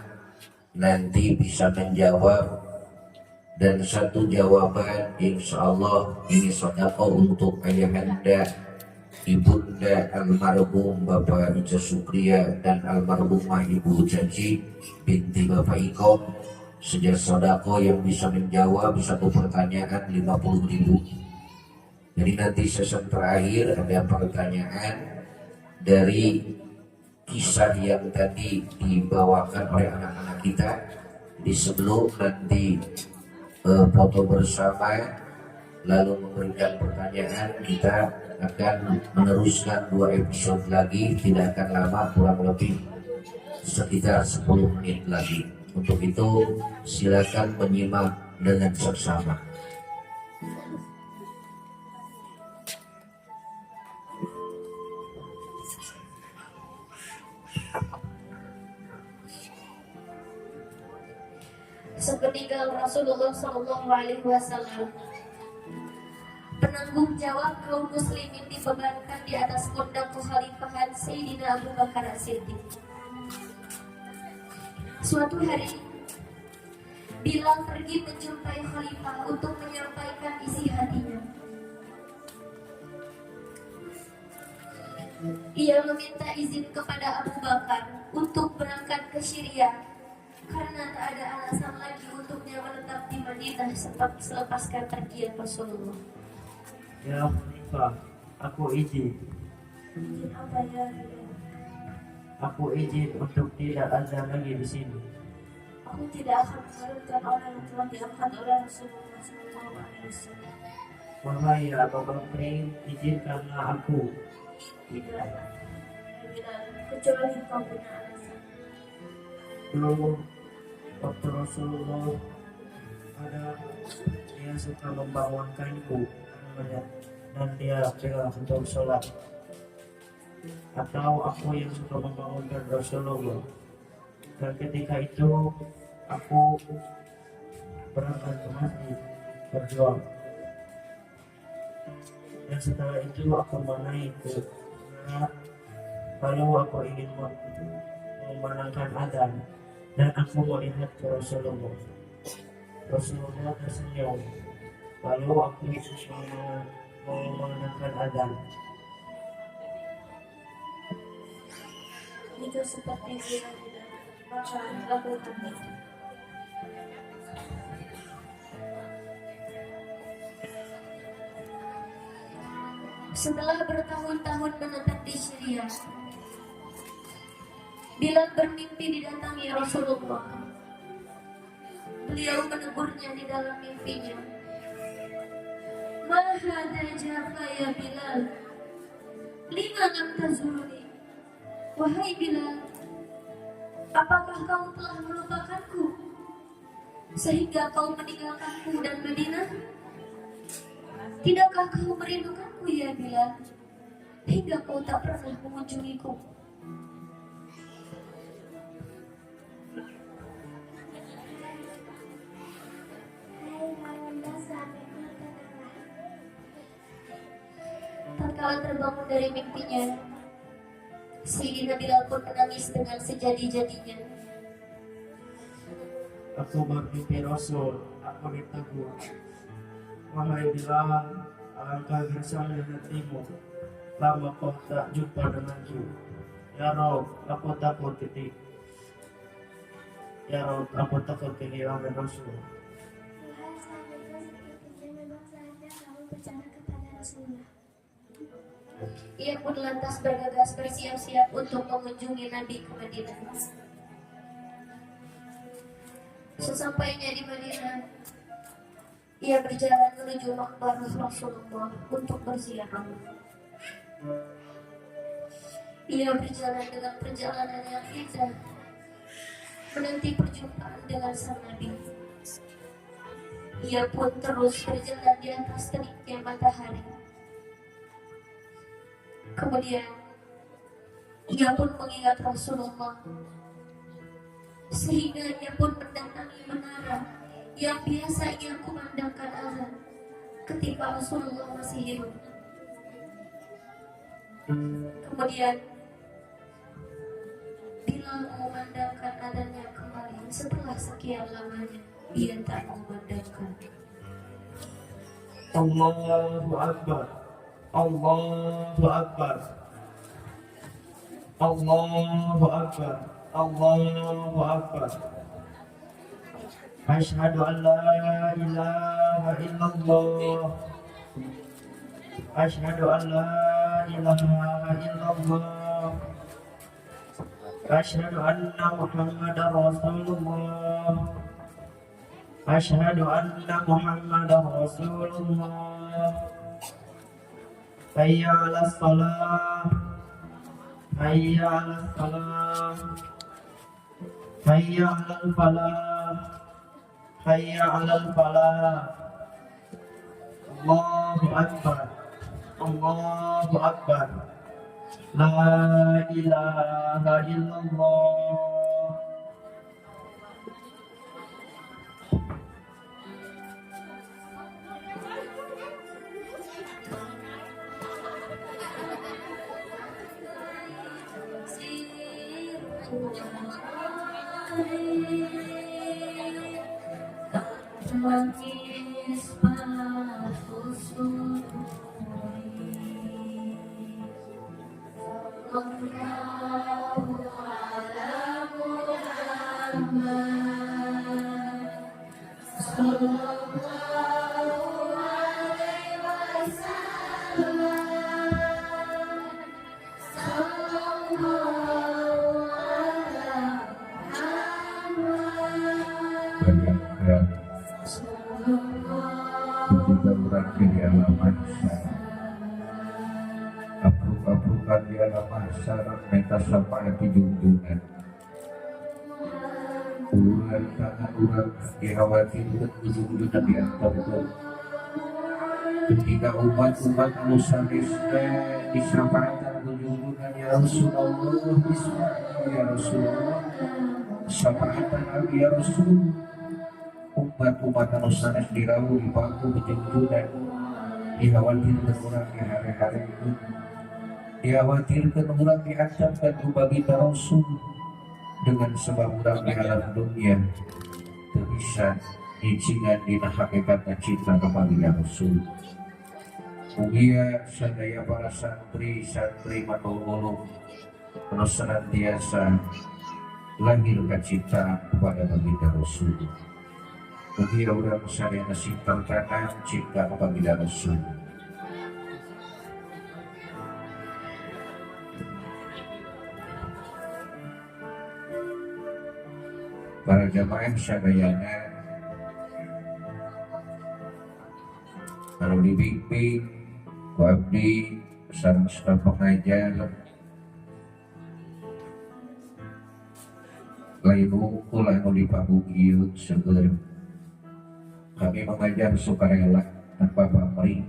nanti bisa menjawab, dan satu jawaban insya Allah ini sedekah untuk ayahanda ibunda almarhum Bapak Ica Sukriya dan almarhumah Ibu Janji binti Bapak Iko. Sejak sedekah yang bisa menjawab satu pertanyaan 50.000. Jadi nanti sesi terakhir ada pertanyaan dari kisah yang tadi dibawakan oleh anak-anak kita. Di sebelum nanti foto bersama lalu memberikan pertanyaan, kita akan meneruskan 2 episode lagi, tidak akan lama, kurang lebih sekitar 10 menit lagi. Untuk itu silakan menyimak dengan seksama. Sepeninggal Rasulullah SAW, penanggung jawab kaum muslimin dibebankan di atas pundak kekhalifahan Sayyidina Abu Bakar As-Siddiq. Suatu hari, Bilal pergi menjumpai khalifah untuk menyampaikan isi hatinya. Ia meminta izin kepada Abu Bakar untuk berangkat ke Syria karena tak ada alasan lagi untuknya menetap di Madinah selepas kepergian Rasulullah. Ya Khalifah, aku izin. Izin apa ya? Aku izin untuk tidak azan lagi di sini. Aku tidak akan mengharumkan orang yang telah diangkat oleh Rasulullah SAW. Wahai Abu Bakar, izinkanlah aku. Tidak, kecuali kau punya alasan. Dulu waktu Rasulullah ada, dia suka membangunkanku dan dia bilang untuk sholat. Atau aku yang suka membangunkan Rasulullah. Dan ketika itu aku berangkat ke masjid berdoa. Dan setelah itu aku naik ke menara, lalu aku ingin memandangkan adzan dan aku melihat ke Rasulullah. Rasulullah tersenyum. Lalu aku mau memandangkan adzan. Jika seperti itu tidak, maka lakukannya. Setelah bertahun-tahun menetap di Syria, Bilal bermimpi didatangi Rasulullah. beliau menegurnya di dalam mimpinya. Mahada jafa ya Bilal, lima lam tazuruni. Wahai Bilal, apakah kau telah melupakanku sehingga kau meninggalkanku dan Madinah? Tidakkah kau merindukanku ya Bilal, hingga kau tak pernah mengunjungiku? Tatkala terbangun dari mimpinya, Sayyidina Bilal pun menangis dengan sejadi-jadinya. Aku bermimpi Rasul, aku ditegur. Wahai Bilal, alangkah gersangnya hatimu, lama kau tak jumpa denganku. Ya Rob, aku takut titik. Ya Rob, aku takut kehilangan Rasul. Wahai sahabatku, sepertinya memang saatnya kamu berbicara kepada Rasulullah. Ia pun lantas bergegas bersiap-siap untuk mengunjungi Nabi ke Madinah. Sesampainya di Madinah, ia berjalan menuju makbarah Rasulullah untuk berziarah. Ia berjalan dengan perjalanan yang indah, menanti perjumpaan dengan sang Nabi. Ia pun terus berjalan di atas teriknya matahari. Kemudian, ia pun mengingat Rasulullah, sehingga ia pun mendatangi menara yang biasa ia kumandangkan azan ketika Rasulullah masih hidup. Kemudian, Bilal memandangkan adanya kembali setelah sekian lamanya ia tak memandangkan. Allahu Akbar, Allahu Akbar, Allahu Akbar, Allahu Akbar. Asyhadu an la ilaha illallah. Asyhadu an la ilaha illallah. Asyhadu anna Muhammadar Rasulullah. Asyhadu anna Muhammadar Rasulullah. Hayya 'alas shalah. Hayya 'alas shalah. Hayya 'alal falah. Hayya 'alal falah. Allahu Akbar. Allahu Akbar. La ilaha illallah. Menangis pada usul Allahu ala Muhammad sallallahu alaihi wasallam sallallahu ala Muhammad ketika berarti di alam mahsyar apruk-aprukan di alam mahsyar meta sampai di junjungan ulang tangan ulang dikhawatirkan ujung-ujungnya diantarkan ketika umat-umat musanisnya disampaikan ujung-ujungnya ya Rasulullah bismillah ya Rasulullah sampaikan Nabi ya Rasul umat-umat manusia dirawu di bangku penjemputan dikhawatirkan orang di hari-hari itu dikhawatirkan orang diancamkan bagi Rasul dengan sebab orang di alam dunia bisa izingan dina hakikatnya cinta kepada Rasul. Mugia sadaya para santri matulung senantiasa lahir kecintaan kepada baginda Rasul. Bagi orang sadaya simpan kanan cinta kepada Rasul. Para jamaah sadayana anu dibimbing ku abdi sareng staf pengajar lain hukul anu dipanggung ieu seueur kami mengajar sukarela tanpa pamrih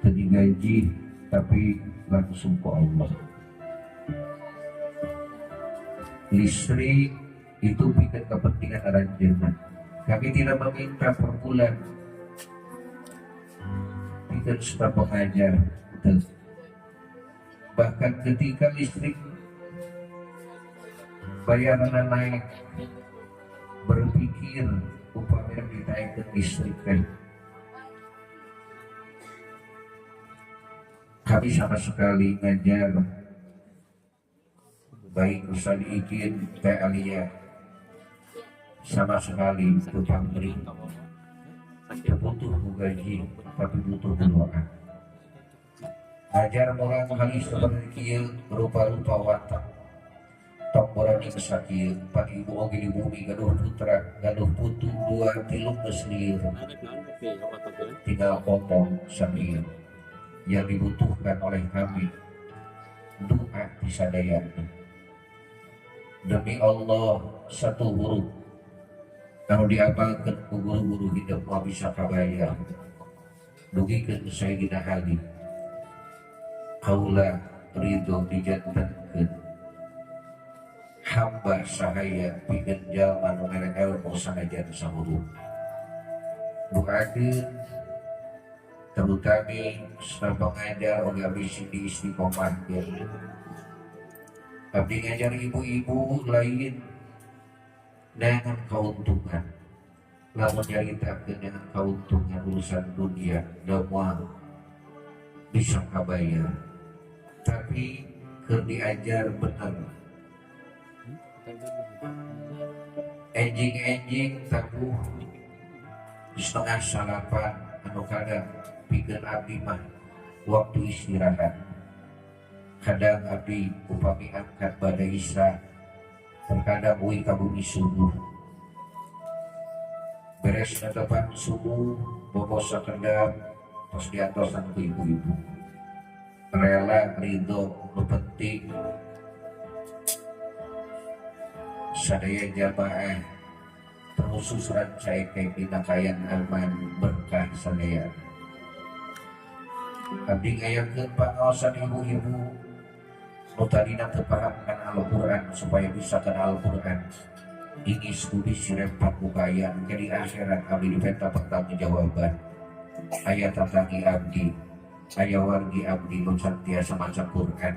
teu digaji tapi langsung ku Allah. Listrik itu bikin kepentingan aranjeunna. Kami tidak meminta per bulan. Bikin staf pengajar. Bahkan ketika listrik bayaran naik, berpikir upaya dinaikkan listrik kan. Kami sama sekali ngajar baik usaha diikin teh alia sama sekali itu pamrih butuh gaji tapi butuh doa. Ajar orang kali seperti kieu rupa-rupa watak tok borani kesakieu pagi ibu oge di bumi gaduh putra gaduh putu dua tiluk geus lieur tinggal ngomong sambil yang dibutuhkan oleh kami doa disadayana. Demi Allah satu huruf kalau diamalkan ku guru-guru hidup mau bisa kabayar dugikeun sayyidina Ali kaula ridho dijantankeun hamba sahaya pikeun jalma nu mere ilmu sanajan sahurup doakeun terutama staf pengajar oge abdi di istiqomahkeun. Abdi ngajar ibu-ibu lain dengan keuntungan lamun nyaritakeun dengan keuntungan urusan dunia damual bisa kabayar tapi keur diajar bener enjing-enjing tabuh setengah salapan anu kadang pikeun abdi mah waktu istirahat kadang abdi upami angkat pada isya terkadang uwi ka bumi subuh beres netepan subuh bobo sakedap tos diantosan ku ibu-ibu rela ridho nu penting sadaya jamaah terusus rancaikeun dina kayan aman berkah sadaya. Abdi ngayakeun pangaosan ibu-ibu nu tadina teu pahamkan Al-Qur'an supaya bisa kana Al-Qur'an. Ini studi sirempat bukayan jadi akhirat abdi dipenta pertanggungjawaban. Aya tatangi abdi, aya wargi abdi nu santiasa maca Qur'an.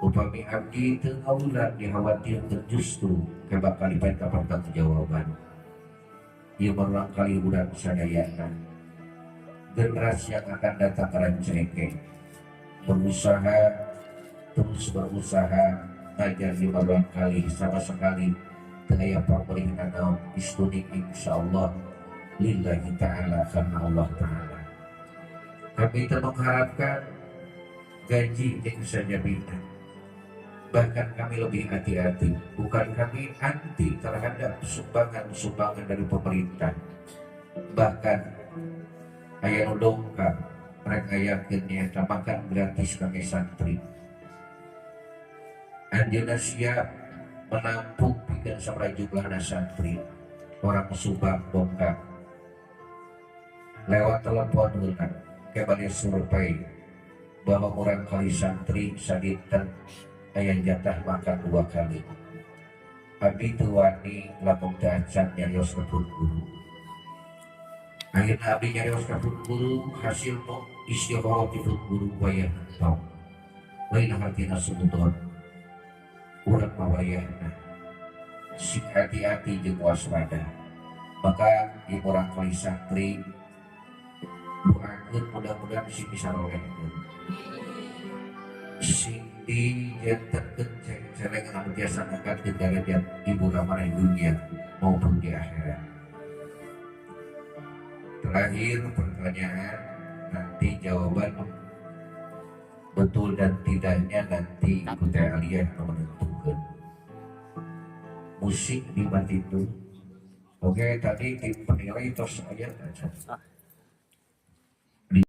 Upami abdi teu ngaulan dikhawatirkeun justru ke bakal dipenta pertanggungjawaban. Ieu berulang kali budak sadayana. Generasi yang akan datang rancake berusaha terus berusaha ngajar di berulang kali sama sekali daya pemerintahan naon istudi insyaallah lillahi ta'ala karena Allah ta'ala. Kami kita mengharapkan gaji yang saja bina. Bahkan kami lebih hati-hati, bukan kami anti terhadap sumbangan dari pemerintah. Bahkan aya nu dongkap mereka yakin nyata makan gratis kami santri. Anjeunna siap menampung pikeun sabaraha jumlahna santri. Orang Subang dongkap lewat telepon heula ke bade survei bahwa orang kali santri sadinten aya jatah makan 2 kali. Abdi teu wani lamun teu acan nyarios ka guru. Akhirnya abdi nyarios ka guru hasil istiqomah di guru wayah tau. Lain hartina sumudon. Urang mawayahna. Sing hati-hati jeung waspada. Maka ibu orang kali santri doakeun mudah-mudahan sing bisa rolehkeun. Sing dijantankeun celeng anu biasa ngangkatkeun derajat ibu ramah di dunia maupun di akhirat. Terakhir pertanyaan, nanti jawaban betul dan tidaknya nanti Teh Aliyah menentukan. Musik di Matitu Oke, tadi tim penilai terus aja.